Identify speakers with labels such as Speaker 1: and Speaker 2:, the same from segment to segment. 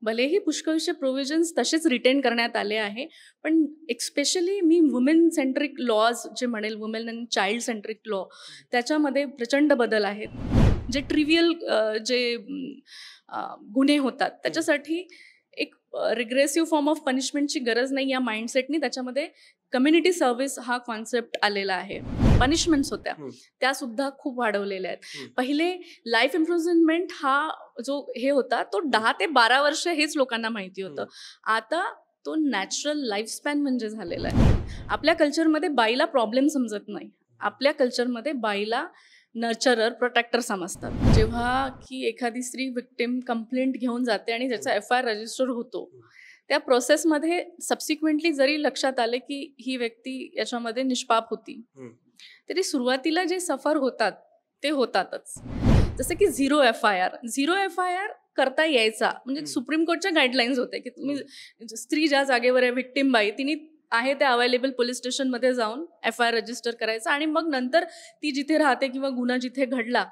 Speaker 1: भलेही पुष्कळसे प्रोव्हिजन्स तसेच रिटेन करण्यात आले आहे, पण स्पेशली मी वुमेन सेंट्रिक लॉज जे म्हणेल, women and child centric law, त्याच्यामध्ये प्रचंड बदल आहेत. जे ट्रिव्हियल गुन्हे होतात त्याच्यासाठी एक रिग्रेसिव्ह फॉर्म ऑफ पनिशमेंटची गरज नाही या माइंडसेटनी त्याच्यामध्ये कम्युनिटी सर्व्हिस हा कॉन्सेप्ट आलेला आहे. पनिशमेंट्स होत्या त्या सुद्धा खूप वाढवलेल्या आहेत. पहिले लाईफ इम्प्रिझनमेंट हा जो हे होता तो 10 ते 12 वर्ष हेच लोकांना माहिती होतं. आता तो नॅचरल लाईफ स्पॅन म्हणजे झालेला आहे. आपल्या कल्चरमध्ये बाईला प्रॉब्लेम समजत नाही. आपल्या कल्चरमध्ये बाईला नर्चरर, प्रोटेक्टर समजतात. जेव्हा की एखादी स्त्री विक्टिम कंप्लेंट घेऊन जाते आणि त्याचा FIR रजिस्टर होतो, त्या प्रोसेसमध्ये सबसिक्वेंटली जरी लक्षात आले की ही व्यक्ती याच्यामध्ये निष्पाप होती, तरी सुरुवातीला जे सफर होतात ते होतातच. जसं की झिरो FIR करता यायचा, म्हणजे सुप्रीम कोर्टच्या गाईडलाईन्स होते की तुम्ही स्त्री ज्या जागेवर आहे, व्हिक्टिम बाई, तिने आहे त्या अवेलेबल पोलीस स्टेशनमध्ये जाऊन FIR रजिस्टर करायचा आणि मग नंतर ती जिथे राहते किंवा गुन्हा जिथे घडला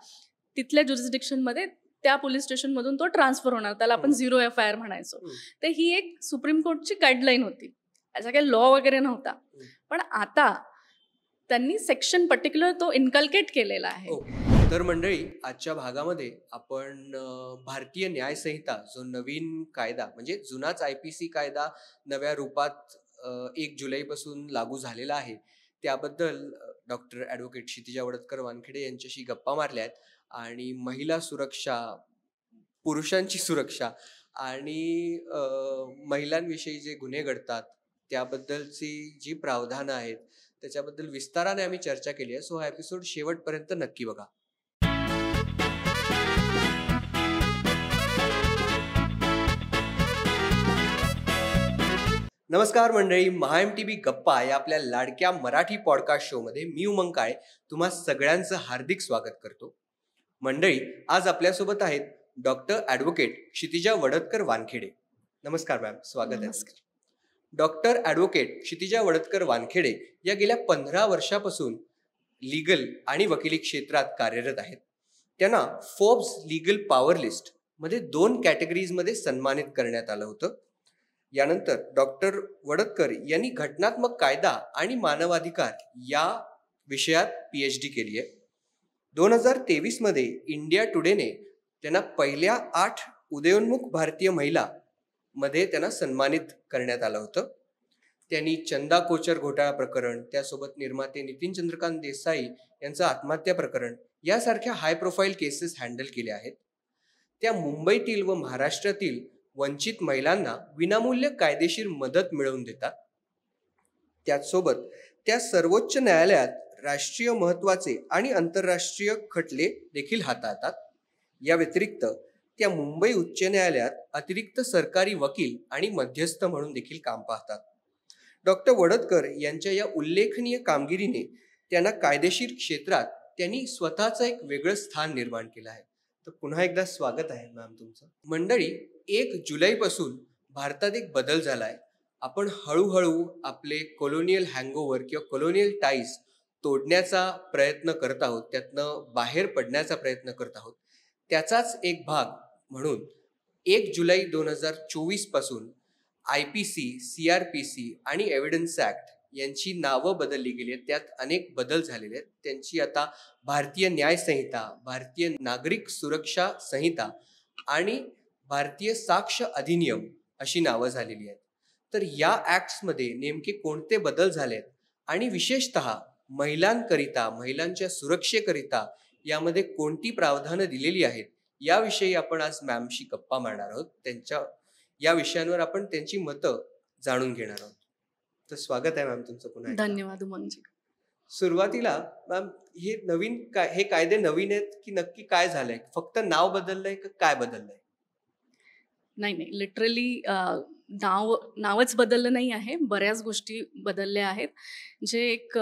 Speaker 1: तिथल्या ज्युरिस्डिक्शनमध्ये त्या पोलीस स्टेशनमधून तो ट्रान्सफर होणार. त्याला आपण झिरो FIR म्हणायचो. तर ही एक सुप्रीम कोर्टची गाईडलाईन होती. याचा काही लॉ वगैरे नव्हता. पण आता त्यांनी सेक्शन पर्टिक्युलर तो इन्कल्केट केलेला आहे.
Speaker 2: तर मंडळी, आजच्या भागामध्ये आपण भारतीय न्याय संहिता जो नवीन कायदा म्हणजे जुनाच IPC कायदा नव्या रूपात 1 जुलैपासून लागू झालेला आहे त्याबद्दल डॉक्टर ॲडव्होकेट क्षितिजा वडदकर वानखेडे यांच्याशी गप्पा मारल्या आहेत. आणि महिला सुरक्षा, पुरुषांची सुरक्षा आणि महिलांविषयी जे गुन्हे घडतात त्याबद्दलची जी प्रावधानं आहेत त्याच्याबद्दल विस्ताराने आम्ही चर्चा केली आहे. सो हा एपिसोड शेवटपर्यंत नक्की बघा. नमस्कार मंडळी, MHA-MTV गप्पा या आपल्या लाडक्या मराठी पॉडकास्ट शोमध्ये मी उमंग काळे तुम्हा सगळ्यांचं हार्दिक स्वागत करतो. मंडळी, आज आपल्यासोबत आहेत डॉक्टर ॲडव्होकेट क्षितिजा वडदकर वानखेडे. नमस्कार मॅम, स्वागत आहे. डॉक्टर ॲडव्होकेट क्षितिजा वडदकर वानखेडे या गेल्या 15 वर्षापासून लीगल आणि वकिली क्षेत्रात कार्यरत आहेत. त्यांना फोर्ब्स लीगल पॉवर लिस्ट मध्ये 2 कॅटेगरीजमध्ये सन्मानित करण्यात आलं होतं. यानंतर डॉक्टर वडदकर यांनी घटनात्मक कायदा आणि मानवाधिकार या विषयात PhD केली आहे. 2023 मध्ये इंडिया टुडेने त्यांना पहिल्या 8 उदयोन्मुख भारतीय महिला मध्ये त्यांना सन्मानित करण्यात आलं होतं. त्यांनी चंदा कोचर घोटाळा प्रकरण, त्यासोबत निर्माते नितीन चंद्रकांत देसाई यांचं आत्महत्या प्रकरण यासारख्या हाय प्रोफाईल केसेस हँडल केल्या आहेत. त्या मुंबईतील व महाराष्ट्रातील वंचित महिलांना विनामूल्य कायदेशीर मदत मिळवून देतात. त्याचसोबत त्या सर्वोच्च न्यायालयात राष्ट्रीय महत्त्वाचे आणि आंतरराष्ट्रीय खटले देखील हाताळतात. या व्यतिरिक्त त्या मुंबई उच्च न्यायालयात अतिरिक्त सरकारी वकील आणि मध्यस्थ म्हणून देखील काम पाहतात. डॉक्टर वडदकर यांच्या या उल्लेखनीय कामगिरीने त्यांना कायदेशीर क्षेत्रात त्यांनी स्वतःचं एक वेगळं स्थान निर्माण केलं आहे. तर पुन्हा एकदा स्वागत आहे मॅम तुमचं. मंडळी, 1 जुलैपासून भारतात एक बदल झाला आहे. आपण हळूहळू आपले कोलोनियल हँगओव्हर किंवा कोलोनियल टाईज तोडण्याचा प्रयत्न करत आहोत, त्यातनं बाहेर पडण्याचा प्रयत्न करत आहोत. त्याचाच एक भाग म्हणून 1 जुलै 2024 पासून IPC, CRPC आणि एव्हिडन्स ऍक्ट यांची नावं बदलली गेली आहेत. त्यात अनेक बदल झालेले आहेत. त्यांची आता भारतीय न्याय संहिता, भारतीय नागरिक सुरक्षा संहिता आणि भारतीय साक्ष अधिनियम अशी नावं झालेली आहेत. तर या ऍक्ट्समध्ये नेमके कोणते बदल झालेत आणि विशेषतः महिलांकरिता, महिलांच्या सुरक्षेकरिता यामध्ये कोणती प्रावधानं दिलेली आहेत याविषयी आपण आज मॅमशी गप्पा मारणार आहोत. त्यांच्या या विषयांवर आपण त्यांची मतं जाणून घेणार आहोत. तर स्वागत आहे मॅम तुमचं पुन्हा.
Speaker 1: धन्यवाद उमंगजी.
Speaker 2: सुरुवातीला मॅम, हे कायदे नवीन आहेत की नक्की काय झालंय? फक्त नाव बदललंय का काय बदललंय?
Speaker 1: नाही, लिटरली नावच बदललं नाही आहे. बऱ्याच गोष्टी बदलल्या आहेत. जे एक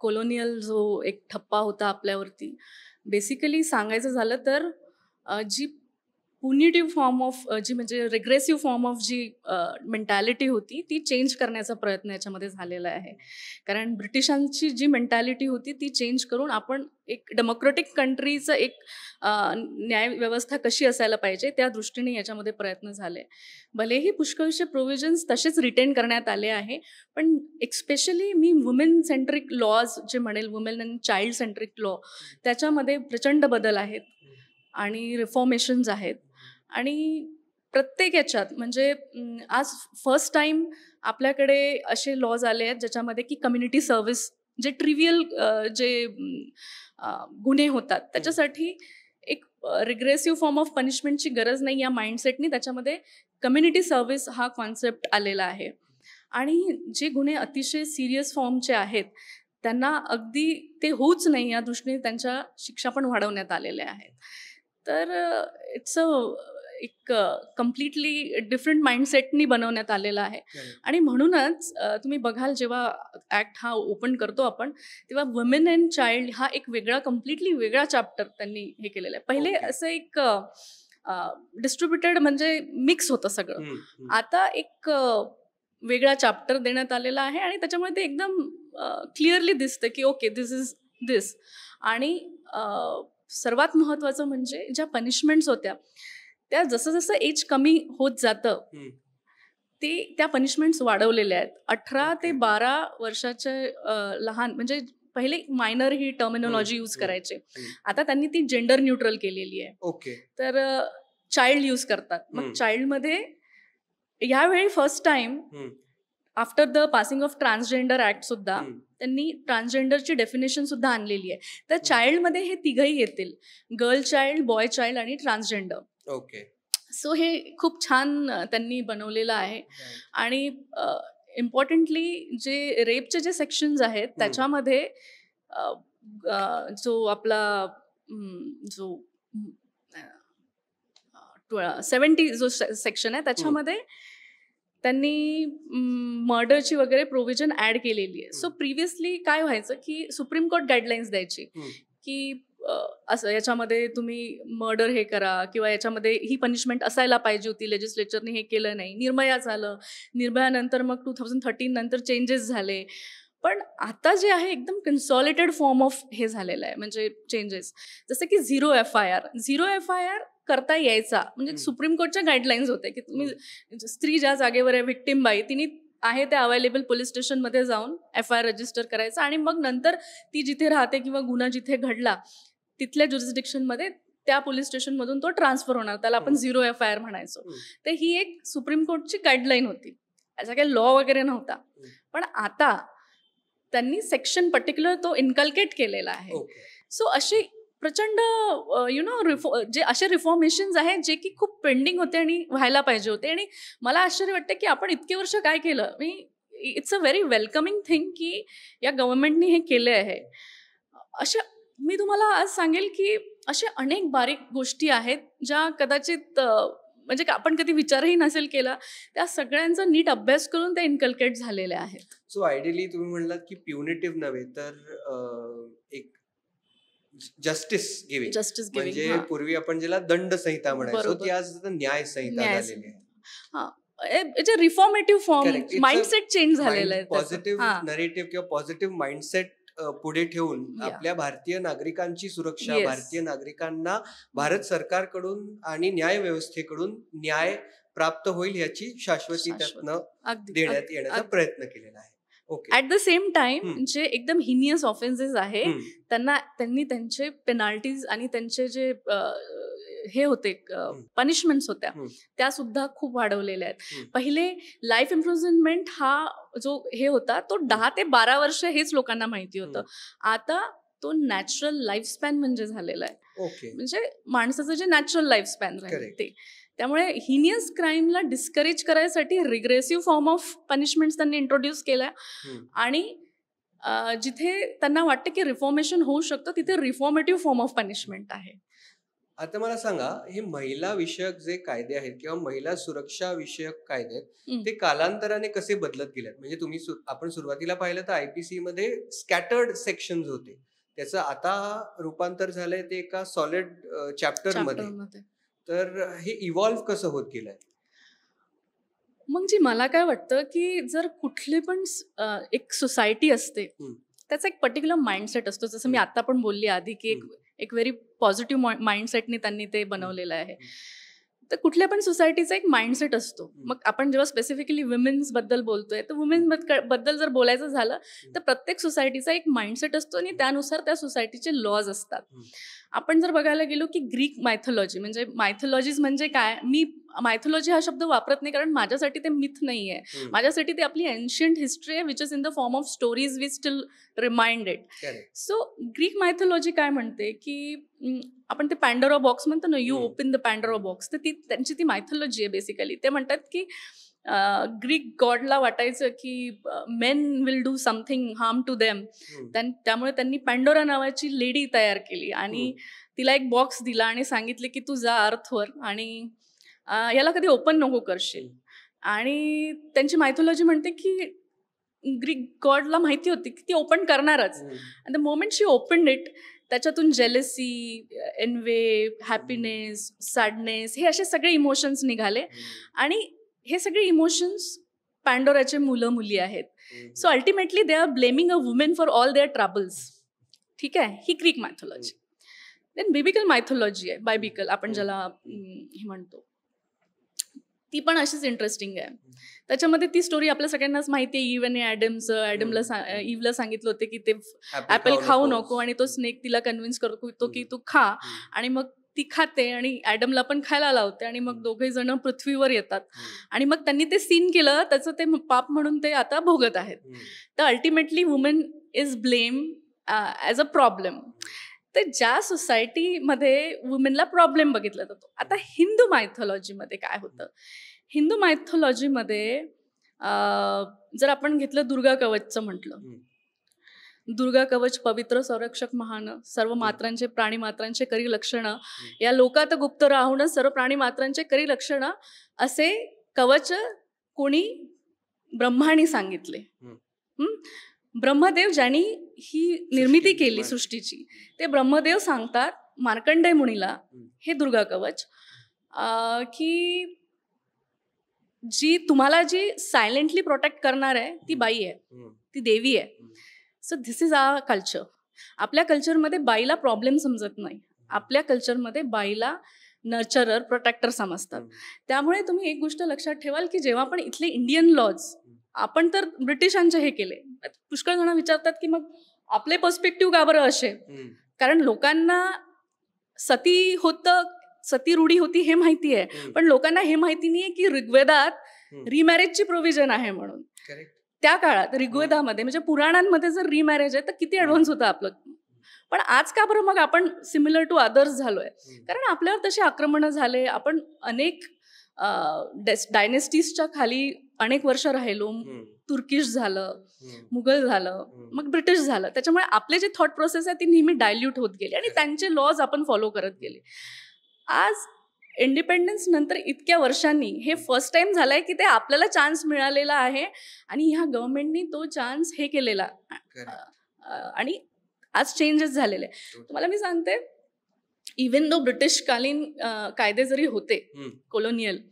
Speaker 1: कोलोनियल जो एक ठप्पा होता आपल्यावरती, बेसिकली सांगायचं झालं तर जी पुनिटिव्ह फॉर्म ऑफ जी म्हणजे रिग्रेसिव्ह फॉर्म ऑफ जी मेंटॅलिटी होती ती चेंज करण्याचा प्रयत्न याच्यामध्ये झालेला आहे. कारण ब्रिटिशांची जी मेंटॅलिटी होती ती चेंज करून आपण एक डेमोक्रेटिक कंट्रीचं एक न्याय व्यवस्था कशी असायला पाहिजे त्या दृष्टीने याच्यामध्ये प्रयत्न झाले. भलेही पुष्कळसे प्रोव्हिजन्स तसेच रिटेन करण्यात आले आहे, पण एक्स्पेशली मी वुमेन सेंट्रिक लॉज जे म्हणेल, women and child centric law, त्याच्यामध्ये प्रचंड बदल आहेत आणि रिफॉर्मेशन्स आहेत. आणि प्रत्येक याच्यात म्हणजे आज फर्स्ट टाइम आपल्याकडे असे लॉज आले आहेत ज्याच्यामध्ये की कम्युनिटी सर्व्हिस जे ट्रिव्हियल जे गुन्हे होतात त्याच्यासाठी एक रिग्रेसिव्ह फॉर्म ऑफ पनिशमेंटची गरज नाही या माइंडसेटनी त्याच्यामध्ये कम्युनिटी सर्व्हिस हा कॉन्सेप्ट आलेला आहे. आणि जे गुन्हे अतिशय सिरियस फॉर्मचे आहेत त्यांना अगदी ते होऊच नाही या दृष्टीने त्यांच्या शिक्षा पण वाढवण्यात आलेल्या आहेत. तर इट्स एक कम्प्लिटली डिफरंट माइंडसेटनी बनवण्यात आलेला आहे. आणि म्हणूनच तुम्ही बघाल जेव्हा ॲक्ट हा ओपन करतो आपण तेव्हा वुमेन अँड चाइल्ड हा एक वेगळा कम्प्लिटली वेगळा चॅप्टर त्यांनी हे केलेला आहे. पहिले असं एक डिस्ट्रीब्युटेड म्हणजे मिक्स होतं सगळं. आता एक वेगळा चॅप्टर देण्यात आलेला आहे आणि त्याच्यामुळे ते एकदम क्लिअरली दिसतं की ओके दिस इज दिस. आणि सर्वात महत्त्वाचं म्हणजे ज्या पनिशमेंट्स होत्या त्या जसं जसं एज कमी होत जातं ते त्या पनिशमेंट्स वाढवलेल्या आहेत. 18 ते 12 वर्षाचे लहान म्हणजे पहिले मायनर ही टर्मिनॉलॉजी यूज करायचे, आता त्यांनी ती जेंडर न्यूट्रल केलेली आहे.
Speaker 2: ओके.
Speaker 1: तर चाइल्ड यूज करतात. मग चाइल्डमध्ये यावेळी first time after the passing of transgender act सुद्धा त्यांनी ट्रान्सजेंडरची डेफिनेशन सुद्धा आणलेली आहे. तर चाइल्डमध्ये हे तिघही येतील, गर्ल चाइल्ड, बॉय चाइल्ड आणि ट्रान्सजेंडर.
Speaker 2: ओके.
Speaker 1: सो हे खूप छान त्यांनी बनवलेलं आहे. आणि इम्पॉर्टंटली जे रेपचे जे सेक्शन्स आहेत त्याच्यामध्ये जो आपला जो 70 जो सेक्शन आहे त्याच्यामध्ये त्यांनी मर्डरची वगैरे प्रोव्हिजन ऍड केलेली आहे. सो प्रिव्हियसली काय व्हायचं की सुप्रीम कोर्ट गाईडलाईन्स द्यायची की असं याच्यामध्ये तुम्ही मर्डर हे करा किंवा याच्यामध्ये ही पनिशमेंट असायला पाहिजे होती, लेजिस्लेचरने हे केलं नाही. निर्भया झालं, निर्भयानंतर मग 2013 नंतर चेंजेस झाले. पण आता जे आहे एकदम कन्सॉलिडेटेड फॉर्म ऑफ हे झालेलं आहे म्हणजे चेंजेस. जसं की झिरो एफआयआर करता यायचा म्हणजे सुप्रीम कोर्टच्या गाईडलाईन्स होते की तुम्ही स्त्री ज्या जागेवर आहे व्हिक्टिम बाई तिने आहे त्या अवेलेबल पोलीस स्टेशनमध्ये जाऊन एफआयआर रजिस्टर करायचा आणि मग नंतर ती जिथे राहते किंवा गुन्हा जिथे घडला तिथल्या ज्युरिस्डिक्शनमध्ये त्या पोलीस स्टेशनमधून तो ट्रान्सफर होणार, त्याला आपण झिरो एफआयआर म्हणायचो. तर ही एक सुप्रीम कोर्टची गाईडलाईन होती, याचा काही लॉ वगैरे नव्हता. पण आता त्यांनी सेक्शन पर्टिक्युलर तो इन्कल्केट केलेला आहे. सो अशी प्रचंड जे असे रिफॉर्मेशन्स आहेत जे की खूप पेंडिंग होते आणि व्हायला पाहिजे होते. आणि मला आश्चर्य वाटतं की आपण इतके वर्ष काय केलं. It's a very welcoming thing की या गव्हर्नमेंटनी हे केले आहे. अशा मी तुम्हाला आज सांगेल की अशा अनेक बारीक गोष्टी आहेत ज्या कदाचित म्हणजे आपण कधी विचारही नसेल केला, त्या सगळ्यांचा नीट अभ्यास करून त्या इन्कल्केट झालेल्या आहेत.
Speaker 2: सो आयडियली तुम्ही म्हणलात की प्युनिटिव्ह नव्हे तर एक जस्टिस गिव्हिंग म्हणजे पूर्वी आपण ज्याला दंड संहिता म्हणायचो ती आज न्याय संहिता झालेली आहे.
Speaker 1: रिफॉर्मेटिव्ह फॉर्म माइंडसेट चेंज झालेला आहे.
Speaker 2: पॉझिटिव्ह नरेटिव्ह किंवा पॉझिटिव्ह माइंडसेट पुढे ठेवून आपल्या भारतीय नागरिकांची सुरक्षा, भारतीय नागरिकांना भारत सरकारकडून आणि न्याय व्यवस्थेकडून न्याय प्राप्त होईल याची शाश्वती त्यातनं देण्यात येण्याचा प्रयत्न केलेला आहे.
Speaker 1: ऍट द सेम टाइम जे एकदम हिनियस ऑफेन्सेस आहे त्यांनी त्यांचे पेनाल्टीज आणि त्यांचे जे हे होते पनिशमेंट्स होत्या त्या सुद्धा खूप वाढवलेल्या आहेत. पहिले लाईफ इम्प्रिझनमेंट हा जो हे होता तो 10 ते 12 वर्ष हेच लोकांना माहिती होतं. आता तो नॅचरल लाईफ स्पॅन म्हणजे झालेला आहे. म्हणजे माणसाचं जे नॅचरल लाईफ स्पॅन राहील ते. त्यामुळे हिनियस क्राईमला डिस्करेज करायसाठी रिग्रेसिव्ह फॉर्म ऑफ पनिशमेंट्स त्यांनी इंट्रोड्यूस केल्या. आणि जिथे त्यांना वाटतं की रिफॉर्मेशन होऊ शकतं तिथे रिफॉर्मेटिव्ह फॉर्म ऑफ पनिशमेंट आहे.
Speaker 2: आता मला सांगा, हे महिला विषयक जे कायदे आहेत किंवा महिला सुरक्षा विषयक कायदे आहेत ते कालांतराने कसे बदलत गेलेत? म्हणजे आपण सुरुवातीला पाहिलं तर आयपीसी मध्ये स्कॅटर्ड सेक्शन्स होते, त्याचं आता रूपांतर झालंय ते एका सॉलिड चॅप्टर मध्ये. तर हे इव्हॉल्व्ह कसं होत गेलंय?
Speaker 1: मग जी मला काय वाटतं, की जर कुठली पण एक सोसायटी असते,
Speaker 2: हं.
Speaker 1: त्याचा एक पर्टिक्युलर माइंडसेट असतो. जसं मी
Speaker 2: हं.
Speaker 1: आता पण बोलली आधी, की एक
Speaker 2: हं.
Speaker 1: एक व्हेरी पॉझिटिव्ह माइंडसेटनी त्यांनी ते
Speaker 2: हं.
Speaker 1: बनवलेलं आहे.
Speaker 2: हं.
Speaker 1: तर कुठल्या पण सोसायटीचा एक माइंडसेट असतो.
Speaker 2: हं.
Speaker 1: मग आपण जेव्हा स्पेसिफिकली वुमेन्स बद्दल बोलतोय, तर वुमेन बद्दल जर बोलायचं झालं, तर प्रत्येक सोसायटीचा एक माइंडसेट असतो आणि त्यानुसार त्या सोसायटीचे लॉज असतात. आपण जर बघायला गेलो, की ग्रीक मायथॉलॉजी म्हणजे काय? मी मायथॉलॉजी हा शब्द वापरत नाही, कारण माझ्यासाठी ते मिथ नाहीये. माझ्यासाठी ते आपली एन्शियंट हिस्ट्री आहे, which is in the form of stories we still reminded.
Speaker 2: Correct.
Speaker 1: So Greek mythology काय म्हणते, की आपण ते पॅन्डोरा बॉक्स म्हणतो ना, यू
Speaker 2: हम्म.
Speaker 1: ओपन द पॅन्डोरा बॉक्स, तर त्यांची ती मायथॉलॉजी आहे बेसिकली. ते म्हणतात की ग्रीक गॉडला वाटायचं की men will do something harm to them, त्यामुळे त्यांनी पॅन्डोरा नावाची लेडी तयार केली आणि तिला एक बॉक्स दिला आणि सांगितले की तू जा अर्थवर आणि याला कधी ओपन नको करशील. आणि त्यांची मायथॉलॉजी म्हणते की ग्रीक गॉडला माहिती होती की ती ओपन करणारच. And the moment she opened it, त्याच्यातून जेलसी, एनवे, हॅपीनेस, सॅडनेस हे असे सगळे इमोशन्स निघाले आणि हे सगळे इमोशन्स पॅन्डोराचे मुलं मुली आहेत. So ultimately they are blaming a women for all their troubles. ठीक आहे, ही Greek mythology. Then biblical mythology आहे, बायबिकल आपण ज्याला हे म्हणतो, ती पण अशीच इंटरेस्टिंग आहे. त्याच्यामध्ये ती स्टोरी आपल्या सगळ्यांनाच माहिती आहे. इव्ह आणि ॲडमला इव्हला सांगितलं होतं की ते ॲपल खाऊ नको आणि तो स्नेक तिला कन्व्हिन्स करतो की तू खा, आणि मग ती खाते आणि ॲडमला पण खायला लावते आणि मग दोघे जण पृथ्वीवर येतात आणि मग त्यांनी ते सीन केलं, त्याचं ते पाप म्हणून ते आता भोगत आहेत. तर ultimately women is blame as a problem. तर ज्या सोसायटीमध्ये वुमेनला प्रॉब्लेम बघितला जातो. आता हिंदू मायथॉलॉजीमध्ये काय होतं? हिंदू मायथॉलॉजीमध्ये जर आपण घेतलं दुर्गा कवचचं म्हटलं, दुर्गा कवच पवित्र संरक्षक महान, सर्व मात्रांचे प्राणी मात्रांचे करी लक्षण, या लोकात गुप्त राहून सर्व प्राणी मात्रांचे करी लक्षण, असे कवच कोणी ब्रह्माने सांगितले. ब्रह्मदेव ज्यांनी ही निर्मिती केली सृष्टीची, ते ब्रह्मदेव सांगतात मार्कंडेय मुनीला हे दुर्गा कवच, की तुम्हाला जी सायलेंटली प्रोटेक्ट करणार आहे ती बाई आहे, ती देवी आहे. So this is our culture. आपल्या कल्चरमध्ये बाईला प्रॉब्लेम समजत नाही. आपल्या कल्चरमध्ये बाईला नर्चरर, प्रोटेक्टर समजतात. त्यामुळे तुम्ही एक गोष्ट लक्षात ठेवाल की जेव्हा पण इथले इंडियन लॉज, आपण तर ब्रिटिशांचे हे केले, पुष्कळ जण विचारतात की मग आपले पर्स्पेक्टिव्ह का बरं असे? कारण लोकांना सती रूढी होती हे माहिती आहे, पण लोकांना हे माहिती नाहीये की ऋग्वेदात रिमॅरेजची प्रोव्हिजन आहे म्हणून. त्या काळात ऋग्वेदामध्ये म्हणजे पुराणांमध्ये जर रिमॅरेज आहे तर किती ॲडव्हान्स होतं आपलं. पण आज का बरं मग आपण सिमिलर टू अदर्स झालोय? कारण आपल्यावर तशी आक्रमणं झाले, आपण अनेक डायनेस्टीजच्या खाली अनेक वर्ष राहिलो. तुर्किश झालं, मुघल झालं, मग ब्रिटिश झालं. त्याच्यामुळे आपले जे थॉट प्रोसेस आहे ती नेहमी डायल्यूट होत गेली आणि त्यांचे लॉज आपण फॉलो करत गेले. आज इंडिपेंडन्स नंतर इतक्या वर्षांनी हे फर्स्ट टाइम झालंय की ते आपल्याला चान्स मिळालेला आहे आणि ह्या गव्हर्नमेंटनी तो चान्स हे केलेला आणि आज चेंजेस झालेले. तुम्हाला मी सांगते, इव्हन दो ब्रिटिशकालीन कायदे जरी होते कोलोनियल,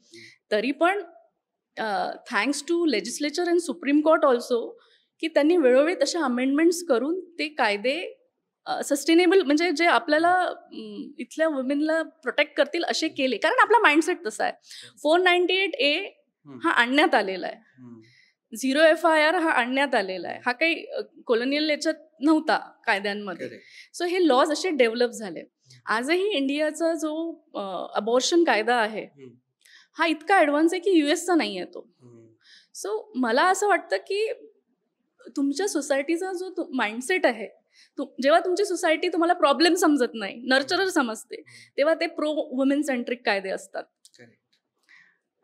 Speaker 1: तरी पण thanks to legislature and supreme court also, की त्यांनी वेळोवेळी तशा अमेंडमेंट्स करून ते कायदे सस्टेनेबल, म्हणजे जे आपल्याला इथल्या वुमेनला प्रोटेक्ट करतील असे केले. कारण आपला माइंडसेट तसा आहे. 498A हा आणण्यात आलेला आहे, 0 FIR हा आणण्यात आलेला आहे. हा काही कोलोनियल याच्यात नव्हता कायद्यांमध्ये. सो हे लॉज असे डेव्हलप झाले. आजही इंडियाचा जो अबॉर्शन कायदा आहे हा इतका ॲडव्हान्स आहे की US नाही आहे तो. सो मला असं वाटतं की तुमच्या सोसायटीचा जो माइंडसेट आहे, जेव्हा तुमची सोसायटी तुम्हाला प्रॉब्लेम समजत नाही, नर्चरर समजते, तेव्हा ते प्रो वुमेन सेंट्रिक कायदे असतात.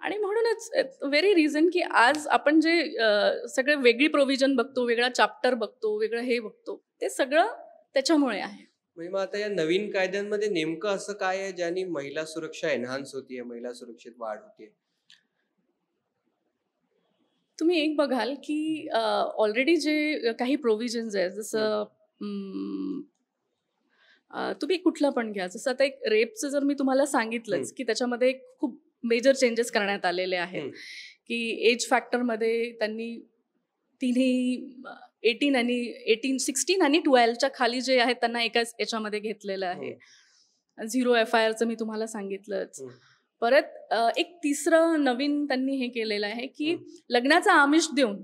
Speaker 1: आणि म्हणूनच व्हेरी रिझन की आज आपण जे सगळे वेगळी प्रोव्हिजन बघतो, वेगळा चॅप्टर बघतो, वेगळं हे बघतो, ते सगळं त्याच्यामुळे आहे.
Speaker 2: म्हणजे मग आता या नवीन कायद्यांमध्ये नेमकं असं काय आहे ज्याने महिला सुरक्षा एनहान्स होतीये, महिला सुरक्षेत वाढ होतीये?
Speaker 1: तुम्ही एक बघाल की ऑलरेडी जे काही प्रोव्हिजन्स आहेत, जसं तुम्ही कुठलं पण घ्या. जसं आता एक रेपचं जर मी तुम्हाला सांगितलंच की त्याच्यामध्ये खूप मेजर चेंजेस करण्यात आलेले आहेत की एज फॅक्टरमध्ये त्यांनी तिन्ही 16 आणि 12च्या खाली जे आहेत त्यांना एकाच याच्यामध्ये घेतलेलं आहे. 0 FIRचं मी तुम्हाला सांगितलंच. परत एक तिसरं नवीन त्यांनी हे केलेलं आहे की लग्नाचा आमिष देऊन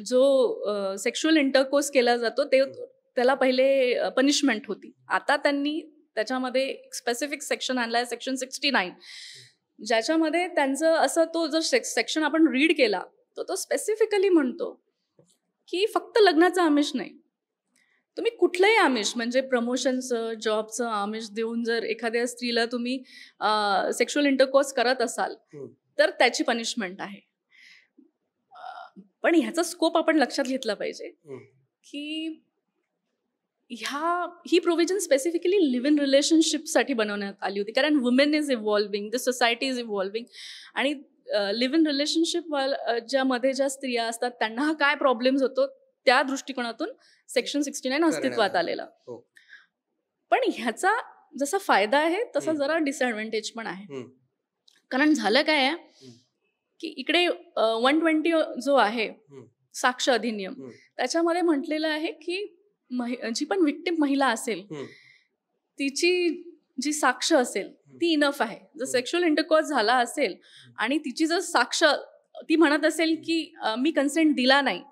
Speaker 1: जो सेक्शुअल इंटरकोर्स केला जातो त्याला पहिले पनिशमेंट होती. आता त्यांनी त्याच्यामध्ये स्पेसिफिक सेक्शन आणलाय, सेक्शन 69, ज्याच्यामध्ये त्यांचं असं तो जर सेक्शन आपण रीड केला तर तो स्पेसिफिकली म्हणतो की फक्त लग्नाचं आमिष नाही, तुम्ही कुठलंही आमिष म्हणजे प्रमोशनचं, जॉबचं आमिष देऊन जर एखाद्या स्त्रीला तुम्ही सेक्शुअल इंटरकोर्स करत असाल तर त्याची पनिशमेंट आहे. पण ह्याचा स्कोप आपण लक्षात घेतला पाहिजे की ही प्रोव्हिजन स्पेसिफिकली लिव्ह इन रिलेशनशिपसाठी बनवण्यात आली होती, कारण women is evolving, the society is evolving, आणि लिव्ह इन रिलेशनशिप ज्यामध्ये ज्या स्त्रिया असतात त्यांना काय प्रॉब्लेम्स होतो त्या दृष्टिकोनातून सेक्शन 69 अस्तित्वात आलेला. पण ह्याचा जसा फायदा आहे तसा जरा डिसएडव्हान्टेज पण आहे. कारण झालं काय आहे की इकडे 120 जो आहे साक्ष अधिनियम, त्याच्यामध्ये म्हटलेलं आहे की जी पण विक्टिम महिला असेल तिची जी साक्ष असेल ती इनफ आहे. जर सेक्शुअल इंटरकोर्स झाला असेल आणि तिची जर साक्ष ती म्हणत असेल की मी कन्सेंट दिला नाही,